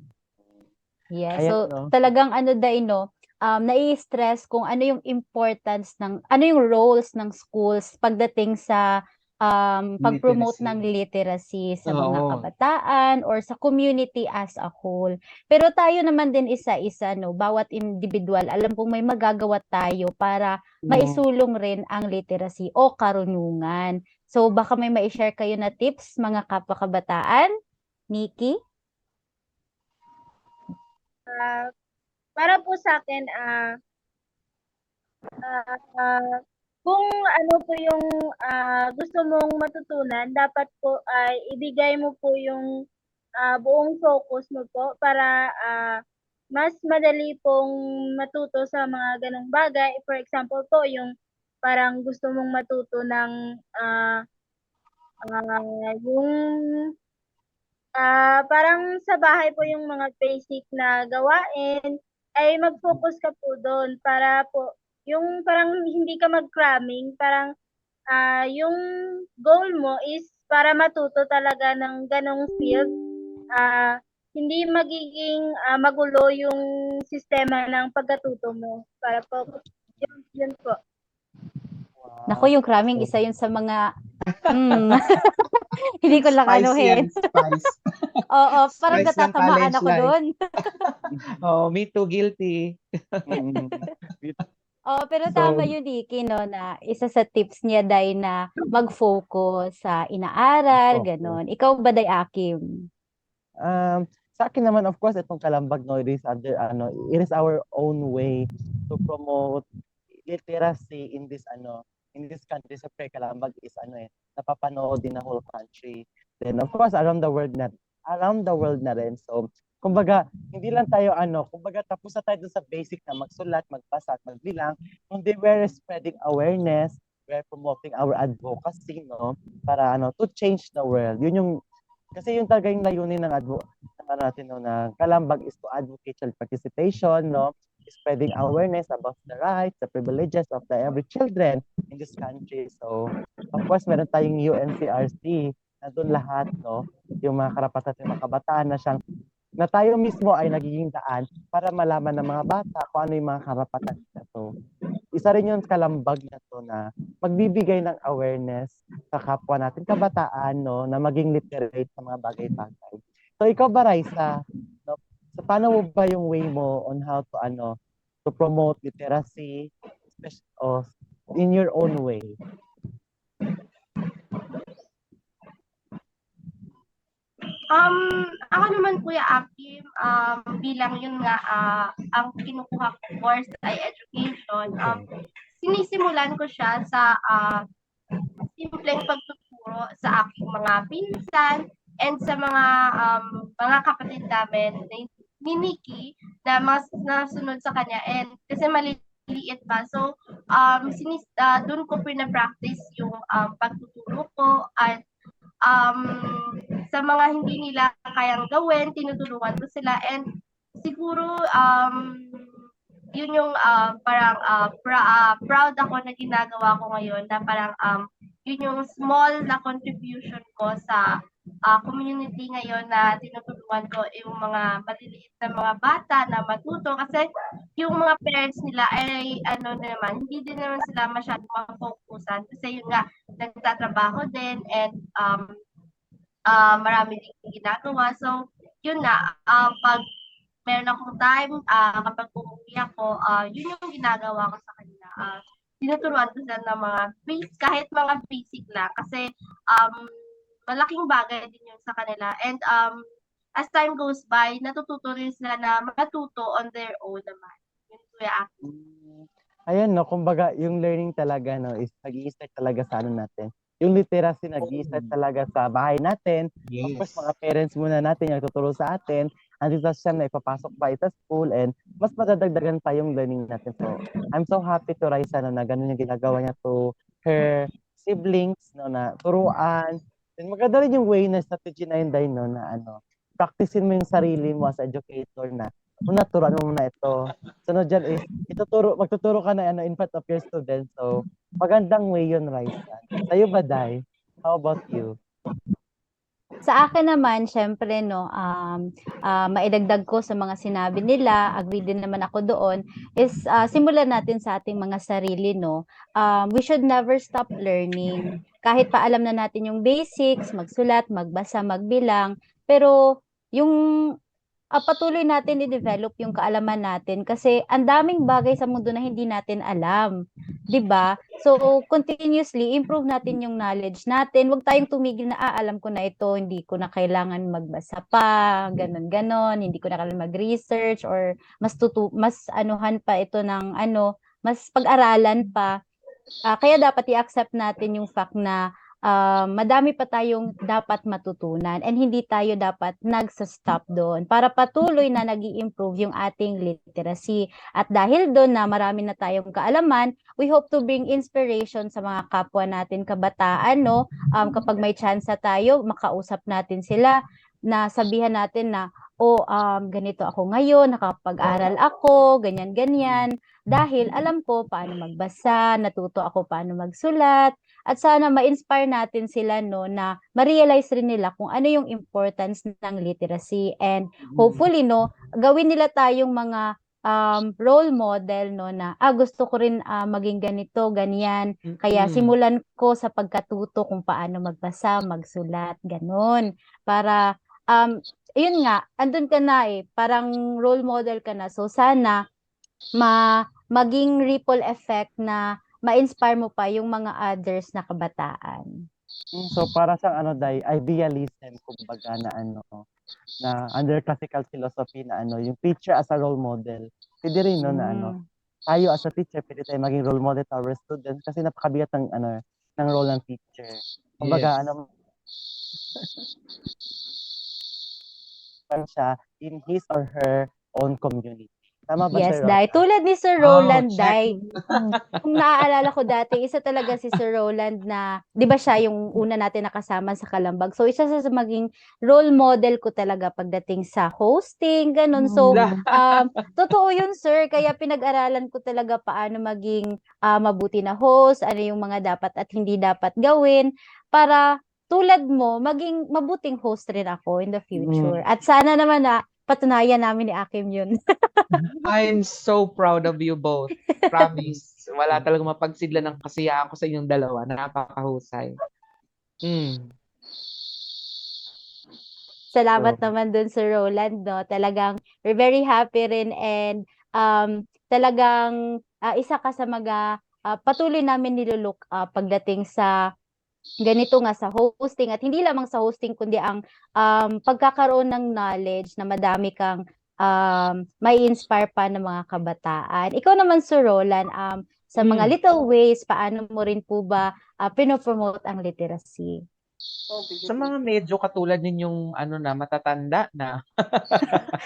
Yes, Ayan, so no? talagang ano dai no, nai-stress kung ano yung importance ano yung roles ng schools pagdating sa pag-promote ng Literacy. literacy sa mga Oo. kabataan or sa community as a whole. Pero tayo naman din isa-isa no, bawat individual, alam kong may magagawa tayo para maisulong rin ang literacy o karunungan. So baka may mai-share kayo na tips mga kapwa kabataan, Nikki? Ah, para po sa akin, kung ano po yung gusto mong matutunan, dapat po ay ibigay mo po yung buong focus mo po para mas madali pong matuto sa mga ganong bagay. For example po, yung parang gusto mong matuto ng yung parang sa bahay po yung mga basic na gawain, ay mag-focus ka po doon para po yung parang hindi ka mag-cramming, parang yung goal mo is para matuto talaga ng ganong field. Hindi magiging magulo yung sistema ng pagkatuto mo. Para po, yun po. Naku, Wow. yung cramming, So, isa yun sa mga, hindi ko lang Spice yan, anuhin. spice. Oo, parang Spice ng natatamaan college ako life. doon. Oh, me too, guilty. mm, Oo, pero tama So, yun, Iki, no, na isa sa tips niya, Day, na mag-focus sa inaaral, focus. ganon. Ikaw ba, Day Akim? Sa akin naman, of course, itong Kalambag, no, it is our own way to promote literacy in this country. Sa Kalambag is napapanood din the whole country. Then, of course, around the world na rin. So, kumbaga, hindi lang tayo kumbaga tapos na tayo dun sa basic na magsulat, magbasa at magbilang, kundi we're spreading awareness, we're promoting our advocacy, no, para to change the world. Yun yung kasi yung talaga yung layunin ng natin no, ng Kalambag is to advocate child participation, no, spreading awareness about the rights, the privileges of the every children in this country. So, of course, meron tayong UNCRC nandun lahat, no? Yung mga karapatan ng mga kabataan na tayo mismo ay nagiging daan para malaman ng mga bata kung ano yung mga karapatan nila. So, isa rin yung kalambag na to na magbibigay ng awareness sa kapwa natin kabataan, no, na maging literate sa mga bagay-bagay. So, ikaw ba, Raisa, no, so, paano mo ba yung way mo on how to, to promote literacy, o in your own way? Ako naman, Kuya Akim, bilang yun nga, ang kinukuha ko course ay education. Sinisimulan ko siya sa simpleng pagtuturo sa aking mga pinsan and sa mga kapatid namin ni Nikki na mas nasunod sa kanya, and kasi maliliit pa. So, doon ko pina-practice yung pagtuturo ko, at sa mga hindi nila kayang gawin, tinutulungan ko sila, and siguro yun yung parang proud ako na ginagawa ko ngayon, na parang yun yung small na contribution ko sa community ngayon, na tinutulungan ko yung mga maliliit na mga bata na matuto, kasi yung mga parents nila ay hindi din naman sila masyadong mafokusan, kasi yun nga, nagtatrabaho din, and marami din ginagawa. So, yun na, pag meron akong time, kapag umuwi ako, yun yung ginagawa ko sa kanila. Tinuturuan ko sila ng mga kahit mga basic lang, kasi malaking bagay din yun sa kanila. And as time goes by, natututo rin sila na matuto on their own naman. Yun, Kuya Aki. Ayan, no, kumbaga, yung learning talaga, no, is nag-i-start talaga sa natin. Yung literacy nag-i-start talaga sa bahay natin. Of course, mga parents muna natin yung nagtuturo sa atin. Andito siya na ipapasok pa sa school, and mas madadagdagan pa yung learning natin. So, I'm so happy to Raisa, no, na ganun yung ginagawa niya to her siblings, no, na turuan. And maganda rin yung way na strategy na yun, Day, no, na practicein mo yung sarili mo as educator, na turuan mo muna ito. Sunod dyan is, magtuturo ka na in front of your students. So, magandang way yun, Raisa. Sa'yo ba, Day? How about you? Sa akin naman, syempre, no, maidagdag ko sa mga sinabi nila, agree din naman ako doon, is simulan natin sa ating mga sarili, no. We should never stop learning. Kahit pa alam na natin yung basics, magsulat, magbasa, magbilang, pero yung patuloy natin i-develop yung kaalaman natin, kasi ang daming bagay sa mundo na hindi natin alam, 'di ba? So continuously improve natin yung knowledge natin. Huwag tayong tumigil na alam ko na ito, hindi ko na kailangan magbasa pa, ganun ganon, hindi ko na kailangan mag-research, or mas anuhan pa ito ng mas pag-aralan pa. Kaya dapat i-accept natin yung fact na madami pa tayong dapat matutunan, and hindi tayo dapat nagsa-stop doon, para patuloy na nag-i-improve yung ating literacy. At dahil doon na marami na tayong kaalaman, we hope to bring inspiration sa mga kapwa natin kabataan, no? Kapag may chance tayo, makausap natin sila, na sabihan natin na, ganito ako ngayon, nakapag-aral ako, ganyan-ganyan, dahil alam ko paano magbasa, natuto ako paano magsulat, at sana ma-inspire natin sila, no, na ma-realize rin nila kung ano yung importance ng literacy, and hopefully, no, gawin nila tayong mga role model, no, na gusto ko rin maging ganito, ganyan, kaya simulan ko sa pagkatuto kung paano magbasa, magsulat, ganun, para yun nga, andun ka na parang role model ka na, so sana maging ripple effect na ma-inspire mo pa yung mga others na kabataan. So, para sa Day, idealism, kumbaga, na under classical philosophy, na yung teacher as a role model. Pwede rin, no, na tayo as a teacher, pwede tayo maging role model to our students, kasi napakabigat ng role ng teacher. Kumbaga, siya in his or her own community. Tama ba, Yes, Sir Day. Rosa? Tulad ni Sir Roland, check. Day. Kung naaalala ko dati, isa talaga si Sir Roland na, di ba siya yung una natin nakasama sa Kalambag? So, isa sa maging role model ko talaga pagdating sa hosting, ganun. So, totoo yun, sir. Kaya pinag-aralan ko talaga paano maging mabuti na host, ano yung mga dapat at hindi dapat gawin, para tulad mo, maging mabuting host rin ako in the future. At sana naman na patunayan namin ni Akim yun. I'm so proud of you both. Promise. Wala talagang mapagsidla ng kasiyahan ko sa inyong dalawa. Napakahusay. Salamat So, naman dun Sir Roland, no? Talagang we're very happy rin and talagang isa ka sa mga patuloy namin nilulook up pagdating sa ganito nga sa hosting at hindi lamang sa hosting kundi ang pagkakaroon ng knowledge na madami kang may inspire pa ng mga kabataan. Ikaw naman Sir Roland, sa mga little ways, paano mo rin po ba pinopromote ang literacy? Sa mga medyo katulad ninyong matatanda na.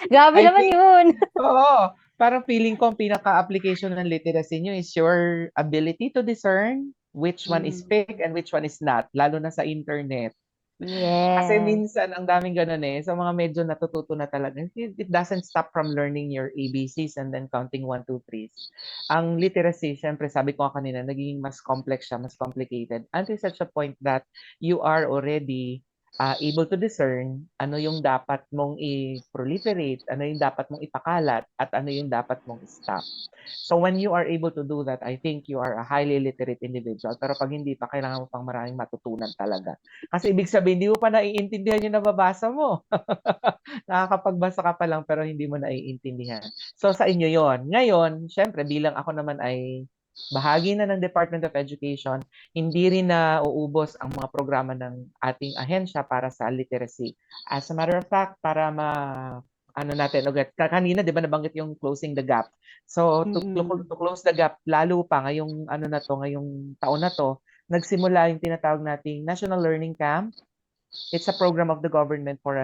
Grabe I naman think, yun. oo. Parang feeling ko ang pinaka-application ng literacy nyo is your ability to discern which one is fake and which one is not, lalo na sa internet. Kasi Yes. minsan ang daming ganun sa mga medyo natututo na talaga. It doesn't stop from learning your ABCs and then counting 1, 2, 3. Ang literacy, syempre sabi ko kanina, naging mas complex siya, mas complicated until such a point that you are already able to discern ano yung dapat mong i-proliferate, ano yung dapat mong ipakalat, at ano yung dapat mong stop. So when you are able to do that, I think you are a highly literate individual. Pero pag hindi pa, kailangan mo pang maraming matutunan talaga. Kasi ibig sabihin, hindi mo pa naiintindihan yung nababasa mo. Nakakapagbasa ka pa lang pero hindi mo naiintindihan. So sa inyo yon. Ngayon, syempre bilang ako naman ay bahagi na ng Department of Education, hindi rin na uubos ang mga programa ng ating ahensya para sa literacy. As a matter of fact, para natin ugat. Kanina, 'di ba nabanggit yung closing the gap. So to close the gap lalo pa ngayong ngayong taon na to, nagsimula yung tinatawag nating National Learning Camp. It's a program of the government for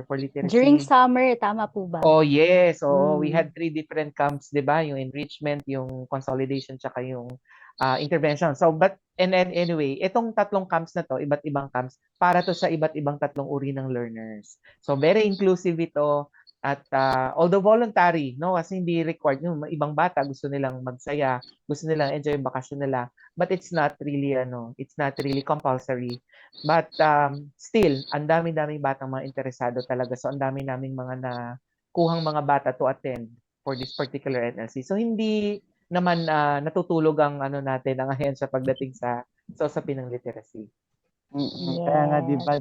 literacy. During summer, tama po ba? Oh, yes. Oo, we had 3 different camps, 'di ba? Yung enrichment, yung consolidation, tsaka yung intervention. So, anyway, itong tatlong camps na to, iba't ibang camps, para to sa iba't ibang tatlong uri ng learners. So, very inclusive ito. At although voluntary, no, kasi hindi required, yung ibang bata gusto nilang magsaya, gusto nilang enjoy yung bakasyon nila, but it's not really compulsory. But still, ang dami-daming batang mga interesado talaga. So, ang dami naming mga kuhang mga bata to attend for this particular NLC. So, hindi naman natutulog ang natin, ang ahensya pagdating sa usapin ng literacy. Kaya nga, di ba,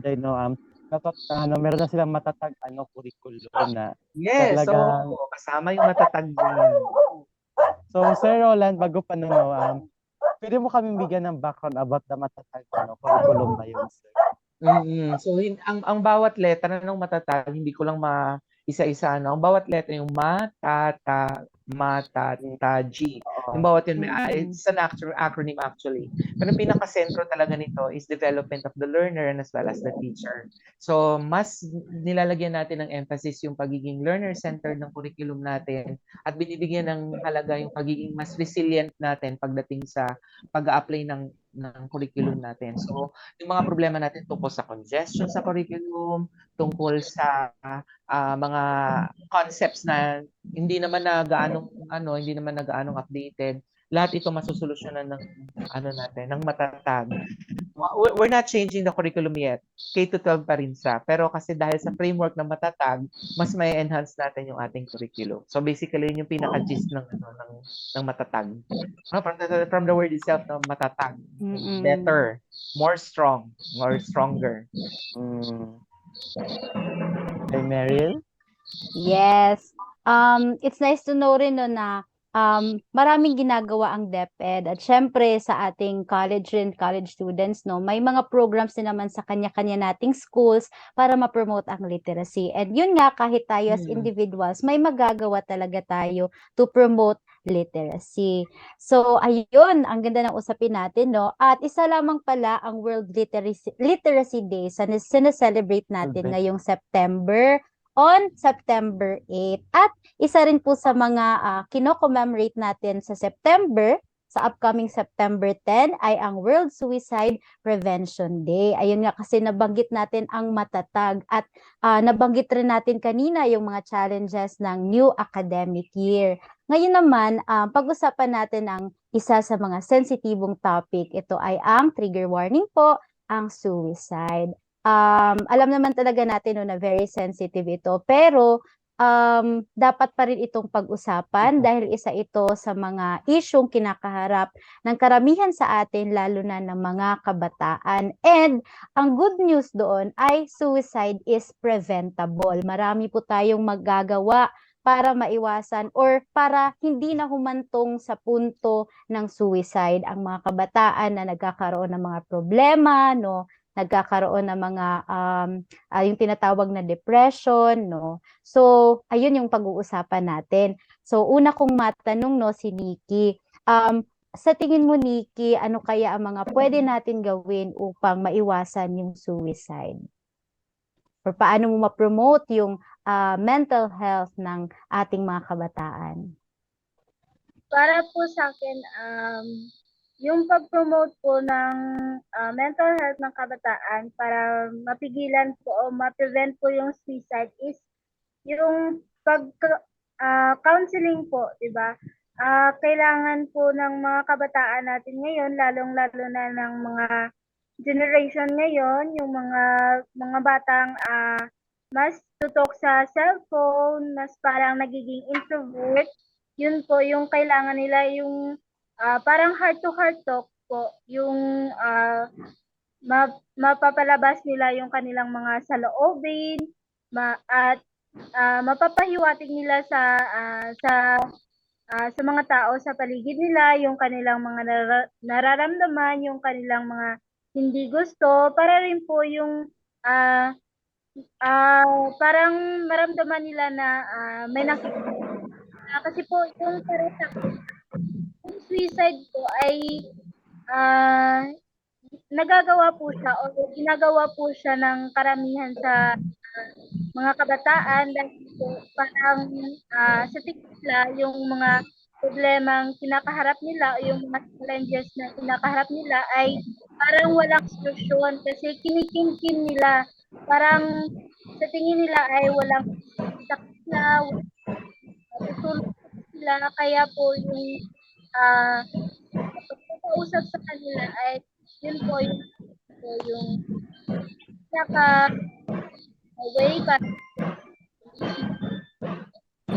kapag meron na silang matatag curriculum na Yes, talagang, so kasama yung matatag dyan. So, Sir Roland, bago pa pwede mo kami bigyan ng background about the matatag curriculum na yun, sir? So, ang bawat letra ng matatag, hindi ko lang isa-isa, ang bawat letra yung G. Yung bawat yun, it's an acronym actually. Pero ang pinaka-sentro talaga nito is development of the learner and as well as the teacher. So, mas nilalagyan natin ng emphasis yung pagiging learner-centered ng curriculum natin at binibigyan ng halaga yung pagiging mas resilient natin pagdating sa pag-a-apply ng curriculum natin. So, yung mga problema natin tungkol sa congestion sa curriculum, tungkol sa mga concepts na hindi naman na gaanong updated, lahat ito masusolusyonan ng matatag. We're not changing the curriculum yet. K-12 pa rin siya. Pero kasi dahil sa framework ng matatag, mas may enhance natin yung ating curriculum. So basically, yun yung pinaka-gist ng matatag. From the word itself, matatag. Better, more strong, more stronger. Okay, Meryl? Yes. It's nice to know rin na maraming ginagawa ang DepEd at syempre sa ating college students, no, may mga programs din naman sa kanya-kanya nating schools para ma-promote ang literacy. And yun nga, kahit tayo as individuals, may magagawa talaga tayo to promote literacy. So, ayun, ang ganda ng usapin natin, no? At isa lamang pala ang World Literacy Day na sineselebrate natin ngayong September on September 8. At isa rin po sa mga kino-commemorate natin sa September, sa upcoming September 10, ay ang World Suicide Prevention Day. Ayun nga, kasi nabanggit natin ang matatag at nabanggit rin natin kanina yung mga challenges ng new academic year. Ngayon naman, pag-usapan natin ang isa sa mga sensitibong topic. Ito ay ang trigger warning po. ang suicide. Alam naman talaga natin no, na very sensitive ito, pero dapat pa rin itong pag-usapan dahil isa ito sa mga isyung kinakaharap ng karamihan sa atin, lalo na ng mga kabataan. And ang good news doon ay suicide is preventable. Marami po tayong magagawa para maiwasan or para hindi na humantong sa punto ng suicide ang mga kabataan na nagkakaroon ng mga problema, no? Nagkakaroon ng mga yung tinatawag na depression, no? So, ayun yung pag-uusapan natin. So, una kong matanong, no, si Nikki. Sa tingin mo, Nikki, ano kaya ang mga pwede natin gawin upang maiwasan yung suicide? Or paano mo ma-promote yung mental health ng ating mga kabataan? Para po sa akin, yung pag-promote po ng mental health ng kabataan para mapigilan po o ma-prevent po yung suicide is yung counseling po, di ba? Kailangan po ng mga kabataan natin ngayon, lalong-lalo na ng mga generation ngayon, yung mga batang mas tutok sa cellphone, mas parang nagiging introvert. Yun po yung kailangan nila, yung parang heart-to-heart talk po, yung mapapalabas nila yung kanilang mga saloobin, at mapapahiwatig nila sa mga tao sa paligid nila yung kanilang mga nararamdaman, yung kanilang mga hindi gusto, para rin po yung parang maramdaman nila na may nakikita. Kasi po yung para sa yung suicide po ay nagagawa po siya o ginagawa po siya ng karamihan sa mga kabataan dahil po parang sa tingin nila yung mga problemang kinakaharap nila o yung mga challenges na kinakaharap nila ay parang walang solusyon kasi kinikimkim nila. Parang sa tingin nila ay walang sakit na, tutulog sila, kaya po yung pagkakausap sa kanila ay yun po yung pinaka way para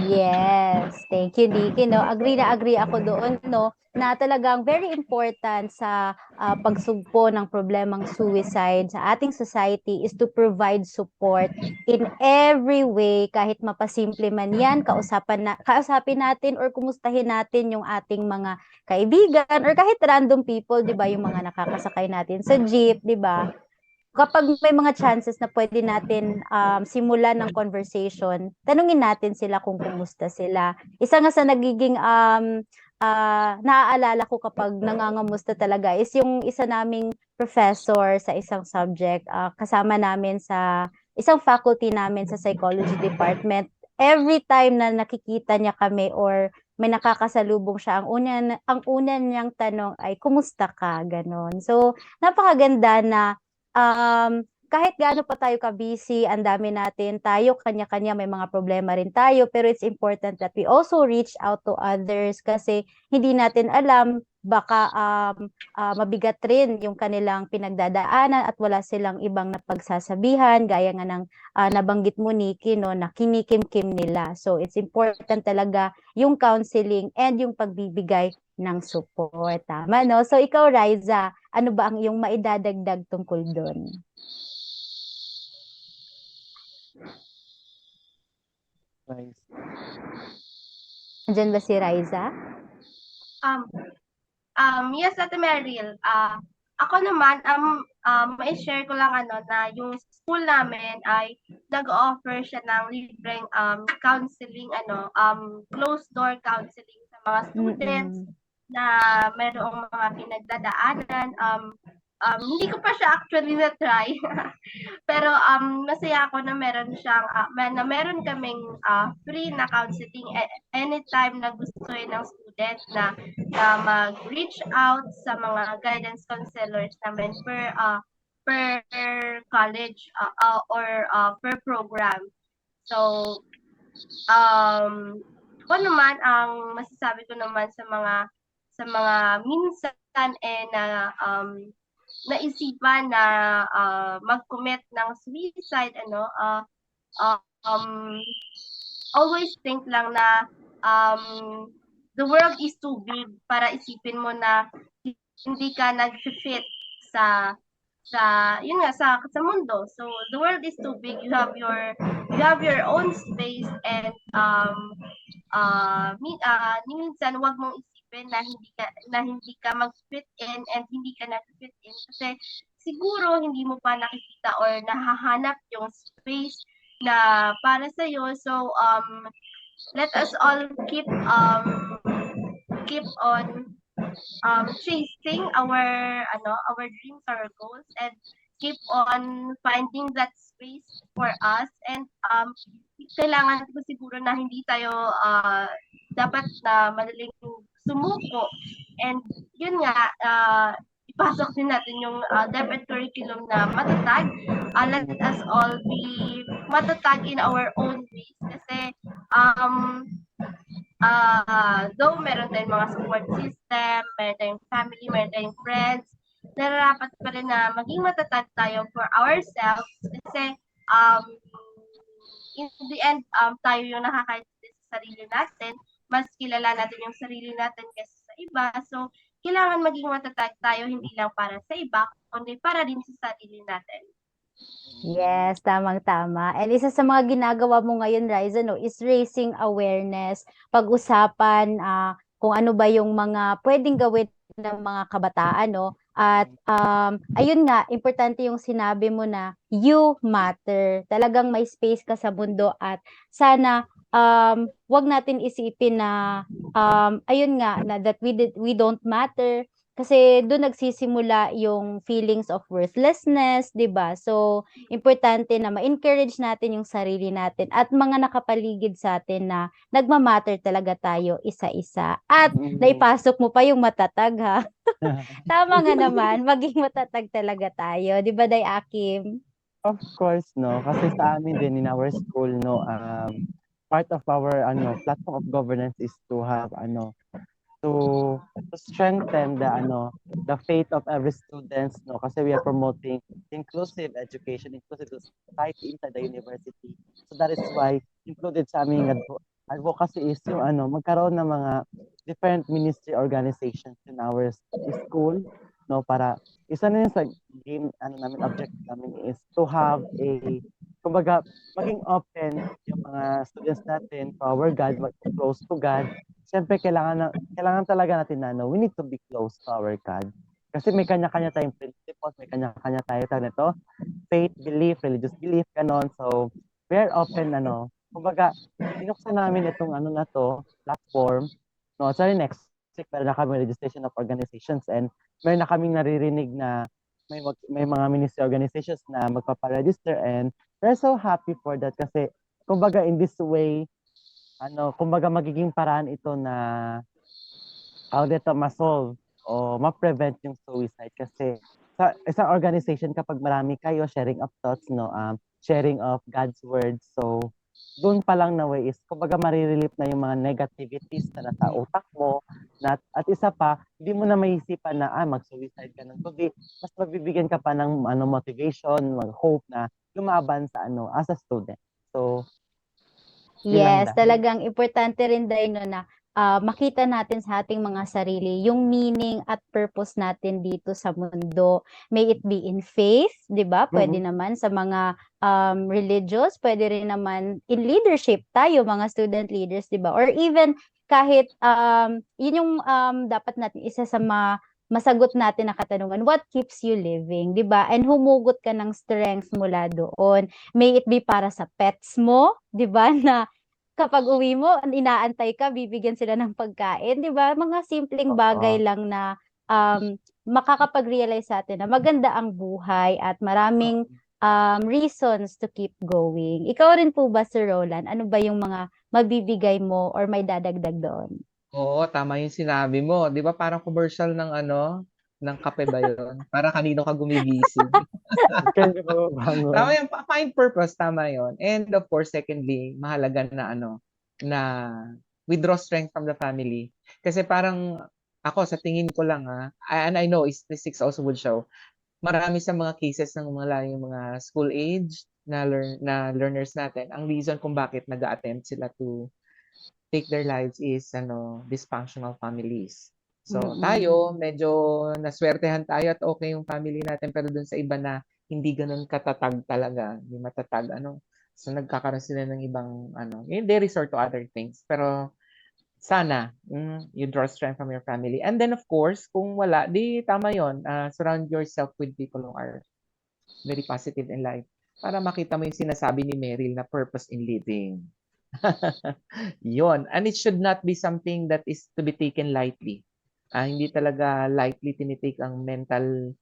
Yes, thank you, Nikki. No, agree na agree ako doon, no, na talagang very important sa pagsugpo ng problemang suicide sa ating society is to provide support in every way, kahit mapasimple man yan, kausapin natin or kumustahin natin yung ating mga kaibigan or kahit random people, 'di ba, yung mga nakakasakay natin sa jeep, 'di ba? Kapag may mga chances na pwede natin simulan ng conversation, tanungin natin sila kung kumusta sila. Isa nga sa nagiging naaalala ko kapag nangangamusta talaga is yung isa naming professor sa isang subject, kasama namin sa isang faculty namin sa psychology department. Every time na nakikita niya kami or may nakakasalubong siya, ang una niyang tanong ay, kumusta ka? Ganon. So, napakaganda na kahit gaano pa tayo ka-busy, ang dami natin, tayo kanya-kanya may mga problema rin tayo, pero it's important that we also reach out to others kasi hindi natin alam, baka mabigat rin yung kanilang pinagdadaanan at wala silang ibang napagsasabihan, gaya nga ng nabanggit mo, Nikki, no, na kinikimkim nila. So it's important talaga yung counseling and yung pagbibigay ng support. Tama, no? So ikaw, Riza, ano ba ang iyong maidadagdag tungkol doon? Nice. Andiyan ba si Riza? Yes, Ate Meryl. Ako naman, mai-share ko lang na yung school namin ay nag-offer siya ng libreng counseling, closed door counseling sa mga students na mayroong mga pinagdadaanan. Hindi ko pa siya actually na-try. Pero masaya ako na meron siyang na meron kaming free na counseling anytime na gusto ng student na mag-reach out sa mga guidance counselors namin per college or per program. So ako naman ang masasabi ko naman sa mga minsan naisipan na mag-commit ng suicide, um, always think lang na the world is too big para isipin mo na hindi ka nag-fit sa yun nga sa mundo. So the world is too big. You have your own space, and minsan wag mong isipin na hindi ka mag-fit in and hindi ka nag-fit in kasi siguro hindi mo pa nakikita or nahahanap yung space na para sa iyo. So let us all keep on chasing our dreams, our goals, and keep on finding that space for us. And kailangan ko siguro na hindi tayo dapat na madaling sumuko. And yun nga, ipasok din natin yung DepEd curriculum na matatag. Let us all be matatag in our own ways. Kasi though meron tayong mga support system, meron tayong family, meron tayong friends, nararapat pa rin na maging matatag tayo for ourselves kasi in the end, tayo yung nakakaintindi sa sarili natin. Mas kilala natin yung sarili natin kaysa sa iba. So, kailangan maging matatag tayo hindi lang para sa iba, kundi para din sa sarili natin. Yes, tamang-tama. And isa sa mga ginagawa mo ngayon, Riza, no, is raising awareness, pag-usapan kung ano ba yung mga pwedeng gawin ng mga kabataan, no? At ayun nga, importante yung sinabi mo na you matter. Talagang may space ka sa mundo at sana wag natin isipin na ayun nga na that we don't matter kasi doon nagsisimula yung feelings of worthlessness, 'di ba? So, importante na ma-encourage natin yung sarili natin at mga nakapaligid sa atin na nagma-matter talaga tayo isa-isa. At naipasok mo pa yung matatag, ha? Tama nga naman, maging matatag talaga tayo, 'di ba, Day Akim? Of course, no? Kasi sa amin din in our school, no, part of our platform of governance is to have to strengthen the faith of every students, no, kasi we are promoting inclusive education, inclusive society inside the university. So that is why included sa aming advocacy is yung magkaroon ng mga different ministry organizations in our school, no, para isa na yun sa game namin objective namin is to have kumbaga maging open yung mga students natin to our God, close to God. Siyempre, kailangan talaga natin na we need to be close to our God. Kasi may kanya-kanya tayong principles, may kanya-kanya tayo faith, belief, religious belief, ganon. So, we are open, kumbaga, binuksan namin itong platform. No, sorry, next week, meron na kami registration of organizations and meron na kaming naririnig na may mga ministry organizations na magpaparegister and we're so happy for that kasi, kumbaga, in this way, kumbaga magiging paraan ito na how dito ma-solve o ma-prevent yung suicide kasi sa isang organization kapag marami kayo sharing of thoughts, no, sharing of God's word, so doon pa lang na way is kumbaga marirelieve na yung mga negativities na nasa utak mo at isa pa hindi mo na maisipan na mag-suicide ka nang kundi mas mabibigyan ka pa ng motivation, hope na lumaban sa as a student. So yes, talagang importante rin din no na makita natin sa ating mga sarili yung meaning at purpose natin dito sa mundo. May it be in faith, 'di ba? Pwede naman sa mga religious, pwede rin naman in leadership tayo mga student leaders, 'di ba? Or even kahit yun yung dapat natin isa sa masagot natin na katanungan, what keeps you living, 'di ba? And humugot ka ng strength mula doon. May it be para sa pets mo, 'di ba? Na kapag uwi mo, inaantay ka, bibigyan sila ng pagkain, 'di ba? Mga simpleng bagay lang na makakapag-realize sa atin na maganda ang buhay at maraming reasons to keep going. Ikaw rin po ba, Sir Roland? Ano ba yung mga mabibigay mo or may dadagdag doon? Oo, tama yung sinabi mo. 'Di ba parang commercial ng ng kape ba yun? Para kanino ka gumigising. Tama yung find purpose, tama yun. And of course, secondly, mahalaga na na withdraw strength from the family. Kasi parang ako, sa tingin ko lang and I know statistics also would show, marami sa mga cases ng yung mga school age na learners natin, ang reason kung bakit nag-attempt sila to take their lives is dysfunctional families. So tayo, medyo naswertehan tayo at okay yung family natin, pero dun sa iba na hindi ganun katatag talaga, hindi matatag, so nagkakaroon sila ng ibang, they resort to other things. Pero sana, you draw strength from your family. And then of course, kung wala, di tama yon. Surround yourself with people who are very positive in life para makita mo yung sinasabi ni Meryl na purpose in living. Yon. And it should not be something that is to be taken lightly. Hindi talaga lightly tinitake ang mental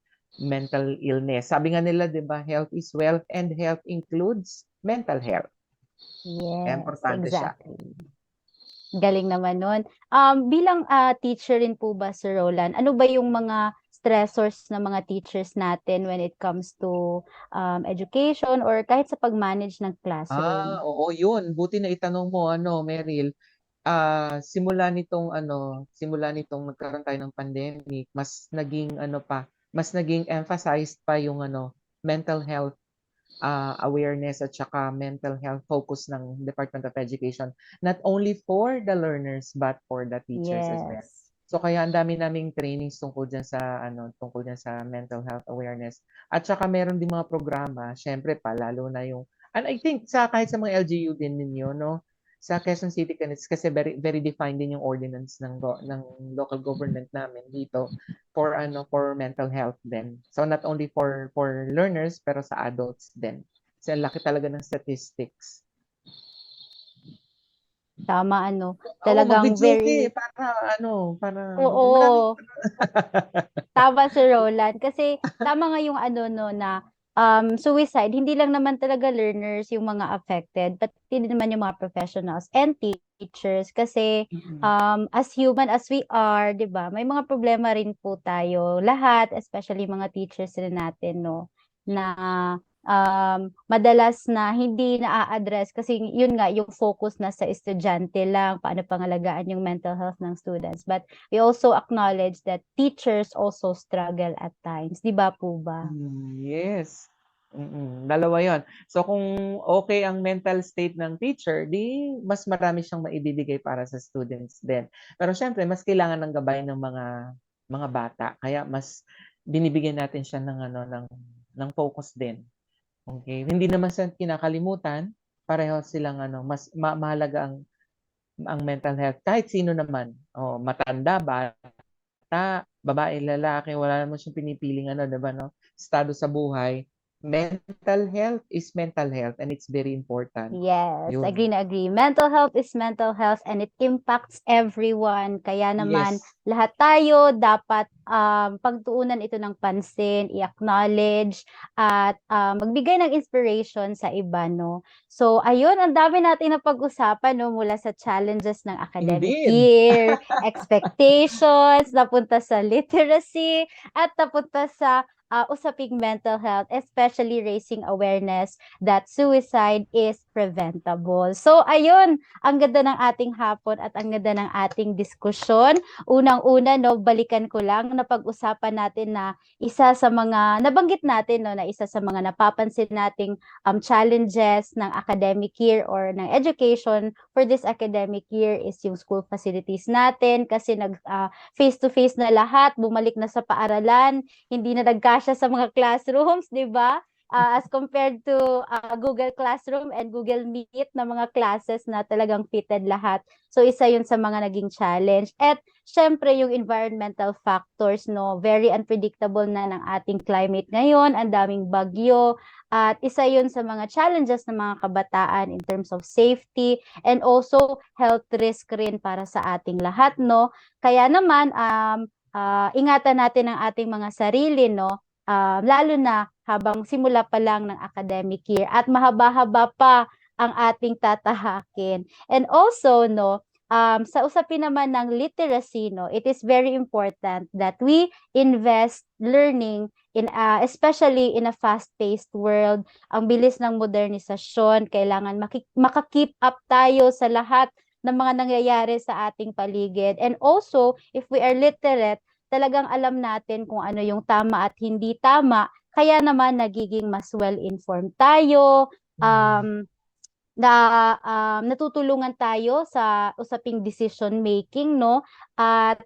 illness. Sabi nga nila, di ba, health is wealth and health includes mental health. Yes, Importante siya. exactly. Galing naman nun. Bilang teacher rin po ba, Sir Roland, ano ba yung mga stressors ng mga teachers natin when it comes to education or kahit sa pag-manage ng classroom? Oo, yun. Buti na itanong mo, Meryl. Simula nitong nagkaroon tayo ng pandemic, mas naging emphasized pa yung mental health awareness at saka mental health focus ng Department of Education, not only for the learners but for the teachers as well. Yes. So kaya ang dami naming trainings tungkol diyan sa mental health awareness. At saka meron din mga programa, syempre pa lalo na yung, and I think kahit sa mga LGU din ninyo, no? Sa Quezon City kasi very very defined din yung ordinance ng local government namin dito for mental health din. So not only for learners pero sa adults din. So laki talaga ng statistics. Tama, talagang very... para Oo. Tama, Sir Roland. Kasi tama nga yung na suicide, hindi lang naman talaga learners yung mga affected, pati din naman yung mga professionals and teachers. Kasi as human as we are, di ba, may mga problema rin po tayo. Lahat, especially mga teachers rin natin, na madalas na hindi na-address kasi yun nga, yung focus na sa estudyante lang, paano pangalagaan yung mental health ng students. But we also acknowledge that teachers also struggle at times. Di ba po ba? Yes. Dalawa yon. So kung okay ang mental state ng teacher, di mas marami siyang maibibigay para sa students din. Pero syempre, mas kailangan ng gabay ng mga bata. Kaya mas binibigyan natin siya ng focus din. Okay? Hindi naman siya kinakalimutan. Pareho silang mas mahalaga ang mental health. Kahit sino naman. Matanda, bata, babae, lalaki, wala naman siyang pinipiling diba, no? Estado sa buhay. Mental health is mental health and it's very important. Yes, Yun. agree na agree. Mental health is mental health and it impacts everyone. Kaya naman, Yes. lahat tayo dapat pagtuunan ito ng pansin, i-acknowledge, at magbigay ng inspiration sa iba, no? So, ayun, ang dami natin na pag-usapan, no? Mula sa challenges ng academic Indeed. year, expectations, napunta sa literacy, at napunta sa usaping mental health, especially raising awareness that suicide is preventable. So, ayun, ang ganda ng ating hapon at ang ganda ng ating diskusyon. Unang-una, balikan ko lang na pag-usapan natin na isa sa mga, nabanggit natin, na isa sa mga napapansin nating challenges ng academic year or ng education for this academic year is yung school facilities natin kasi face-to-face na lahat, bumalik na sa paaralan, hindi na nagkasya sa mga classrooms, di ba? As compared to Google Classroom and Google Meet na mga classes na talagang fitted lahat. So, isa yun sa mga naging challenge. At syempre, yung environmental factors, very unpredictable na ng ating climate ngayon, ang daming bagyo, at isa yun sa mga challenges ng mga kabataan in terms of safety and also health risk rin para sa ating lahat, no? Kaya naman, ingatan natin ang ating mga sarili, lalo na habang simula pa lang ng academic year at mahaba-haba pa ang ating tatahakin. And also, sa usapin naman ng literacy, it is very important that we invest learning in especially in a fast-paced world. Ang bilis ng modernisasyon, kailangan maka-keep up tayo sa lahat ng mga nangyayari sa ating paligid. And also, if we are literate, talagang alam natin kung ano yung tama at hindi tama. Kaya naman nagiging mas well-informed tayo, na natutulungan tayo sa usaping decision making, no? At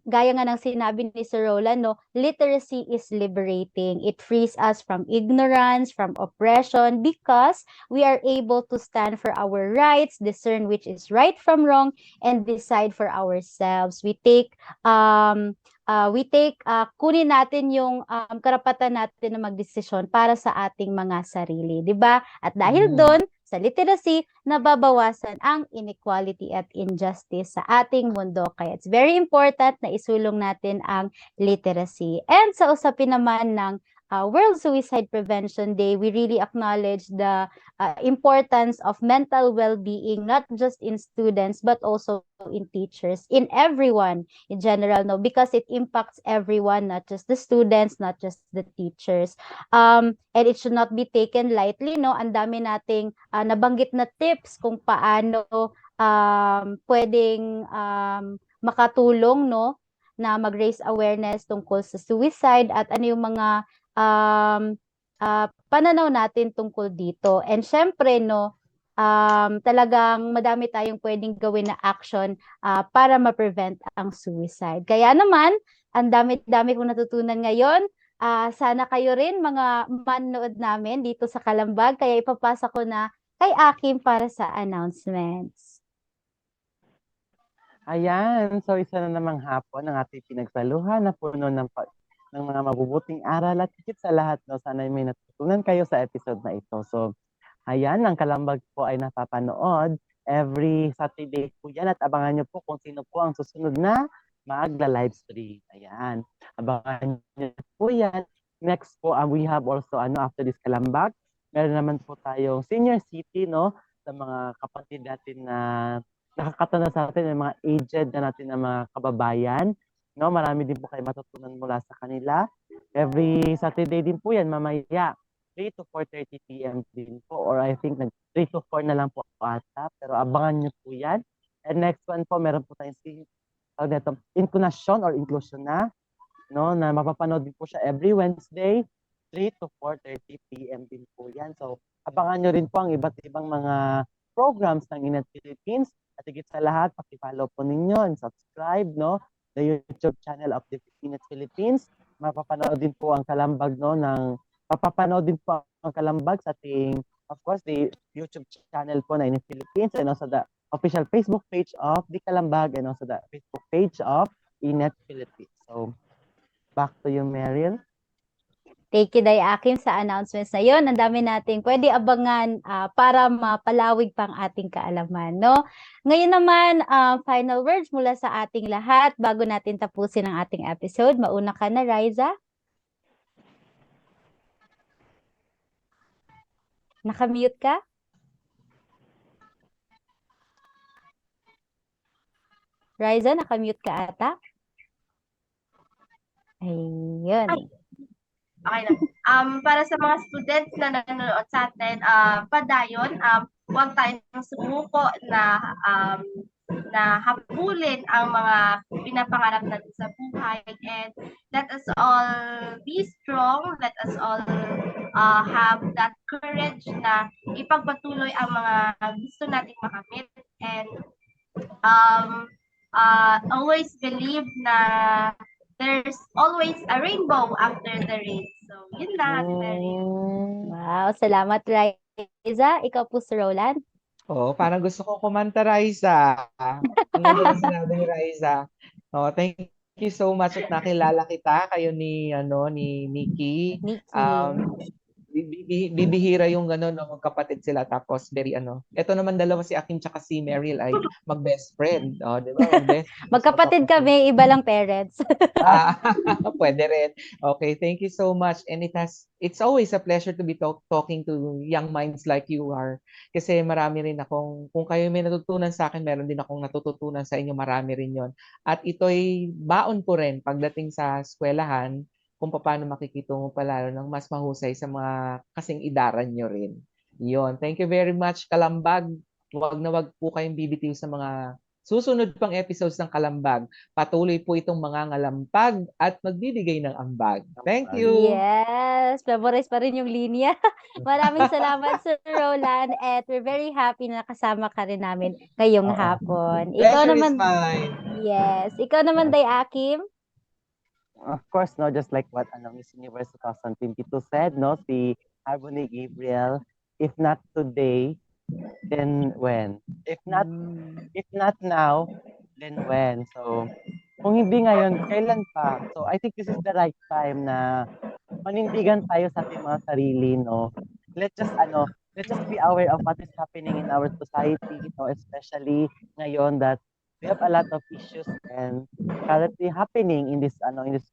gaya nga ng sinabi ni Sir Roland, no, literacy is liberating. It frees us from ignorance, from oppression, because we are able to stand for our rights, discern which is right from wrong, and decide for ourselves. Kunin natin yung karapatan natin na magdesisyon para sa ating mga sarili, 'di ba? At dahil doon, sa literacy, nababawasan ang inequality at injustice sa ating mundo. Kaya it's very important na isulong natin ang literacy. And sa usapin naman ng World Suicide Prevention Day, we really acknowledge the importance of mental well-being, not just in students, but also in teachers, in everyone in general, no, because it impacts everyone, not just the students, not just the teachers. And it should not be taken lightly, no. Ang dami nating nabanggit na tips kung paano pwedeng makatulong, no, na mag-raise awareness tungkol sa suicide at ano yung mga pananaw natin tungkol dito. And syempre, no, talagang madami tayong pwedeng gawin na action para ma-prevent ang suicide. Kaya naman, ang dami-dami kong natutunan ngayon. Sana kayo rin, mga manood namin dito sa Kalambag. Kaya ipapasa ko na kay Akim para sa announcements. Ayan, so isa na namang hapon ang ating pinagsaluhan na puno ng mga mabubuting aral at higit sa lahat, no, sana may natutunan kayo sa episode na ito. So, ayan, ang Kalambag po ay napapanood every Saturday po yan at abangan nyo po kung sino po ang susunod na magla-live stream. Ayan, abangan nyo po yan. Next po, we have also, after this Kalambag, meron naman po tayong Senior City, no, sa mga kapatid natin na nakakatanda sa atin, yung mga aged na natin na mga kababayan. No, marami din po kayo matutunan mula sa kanila. Every Saturday din po yan, mamaya 3 to 4:30 p.m. din po, or I think 3 to 4 na lang po ata, pero abangan nyo po yan. And next one po, meron po tayong Inkunasyon or Inklusyon na, no, na mapapanood din po siya every Wednesday, 3 to 4:30 p.m. din po yan. So, abangan nyo rin po ang iba't ibang mga programs ng Inet Philippines. At higit sa lahat, paki-follow po ninyo and subscribe, no, the YouTube channel of the Inet Philippines. Mapapanood din po ang Kalambag, no, mapapanood din po ang Kalambag sa ating, of course, the YouTube channel po na Inet Philippines, and also the official Facebook page of the Kalambag, and also the Facebook page of Inet Philippines. So, back to you, Meryl. Thank you, Day Akim, sa announcements na yun. Ang dami nating pwede abangan para mapalawig pang ating kaalaman, no? Ngayon naman, final words mula sa ating lahat bago natin tapusin ang ating episode. Mauna ka na, Riza. Nakamute ka? Riza, nakamute ka ata? Ayun. Okay na. Para sa mga students na nanonood sa atin, padayon, huwag tayong sumuko na habulin ang mga pinapangarap natin sa buhay, and let us all be strong, let us all have that courage na ipagpatuloy ang mga gusto nating makamit, and always believe na there's always a rainbow after the rain. So, yun lang. Wow, salamat, Riza. Ikaw po, Sir Roland. Oh, parang gusto ko kumanta, Riza. Ang ganda ng sinabi ni Riza. Oh, thank you so much at nakilala kita, kayo ni Nikki. Bibihira yung gano'n, no, magkapatid sila, tapos ito naman dalawa, si Akim tsaka si Meryl ay mag-best friend. Oh, di ba? Magkapatid kami, iba lang parents. Pwede rin. Okay, thank you so much. And it's always a pleasure to be talking to young minds like you are. Kasi marami rin akong, kung kayo may natutunan sa akin, meron din akong natututunan sa inyo, marami rin yon. At ito'y baon ko rin pagdating sa eskwelahan, kung paano makikitungo palalo ng mas mahusay sa mga kasing idaran nyo rin. Yun. Thank you very much, Kalambag. Huwag na huwag po kayong bibitiw sa mga susunod pang episodes ng Kalambag. Patuloy po itong mga ngalampag at magbibigay ng ambag. Thank you! Yes, memorize pa rin yung linya. Maraming salamat, Sir Roland, and we're very happy na nakasama ka rin namin ngayong Oo. hapon. Ikaw Pleasure is naman, mine. yes. Ikaw naman, Day Akim. Of course, no, just like what Miss Universe 2022 said, no, si Harmony Gabriel, if not today, then when? If not now, then when? So, kung hindi ngayon, kailan pa? So, I think this is the right time na manindigan tayo sa ating mga sarili, no? Let's just be aware of what is happening in our society, no? Especially ngayon that we have a lot of issues and currently happening in this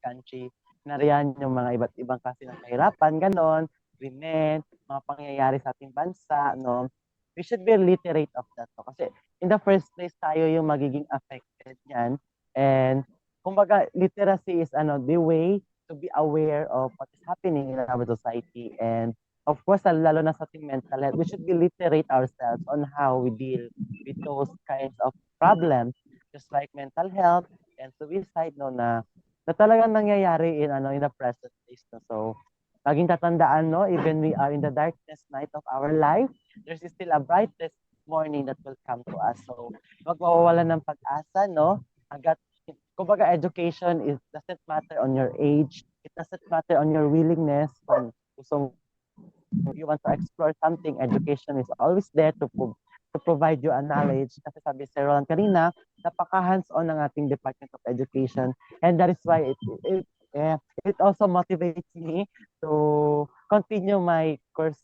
country. Nariyan yung mga iba't ibang klase ng kahirapan, ganon, krimen, mga pangyayari sa ating bansa, no? We should be literate of that, no? Kasi in the first place tayo yung magiging affected niyan, and kumbaga literacy is the way to be aware of what is happening in our society. And of course, lalo na sa ating mental health, we should be literate ourselves on how we deal with those kinds of problems, just like mental health and suicide, no, na talagang nangyayari in the present days, no. So laging tatandaan, no, even we are in the darkest night of our life, there's still a brightest morning that will come to us. So wag mawawalan ng pag-asa, no, hanggat kumbaga education doesn't matter on your age, it doesn't matter on your willingness. Kung gusto you want to explore something, education is always there to provide you a knowledge. Kasi sabi si Roland kanina, napaka hands-on ng ating Department of Education, and that is why it also motivates me to continue my course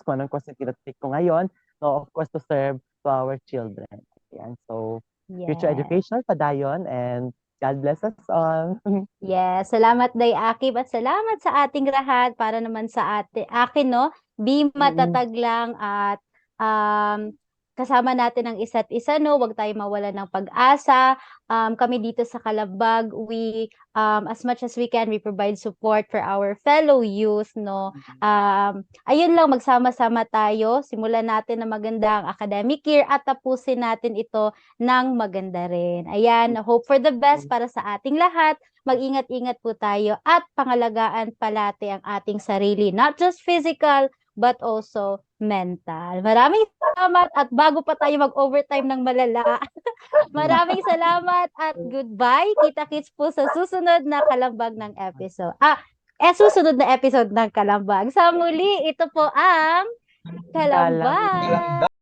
kung anong course na tinatake ko ngayon, so of course to serve to our children. Yan. So future Yes. education padayon, and God bless us all. Yes, salamat Day Akib at salamat sa ating lahat para naman sa akin, no, be matatag lang at kasama natin ang isa't isa, no, wag tayo mawalan ng pag-asa. Kami dito sa Kalambag, we as much as we can, we provide support for our fellow youth, no. Ayun lang, magsama-sama tayo, simulan natin na maganda ang academic year at tapusin natin ito ng maganda rin. Ayan, hope for the best para sa ating lahat. Mag-ingat-ingat po tayo at pangalagaan palati ang ating sarili, not just physical but also mental. Maraming salamat at bago pa tayo mag-overtime ng malala, maraming salamat at goodbye. Kita-kits po sa susunod na Kalambag ng episode. Susunod na episode ng Kalambag. Sa muli, ito po ang Kalambag.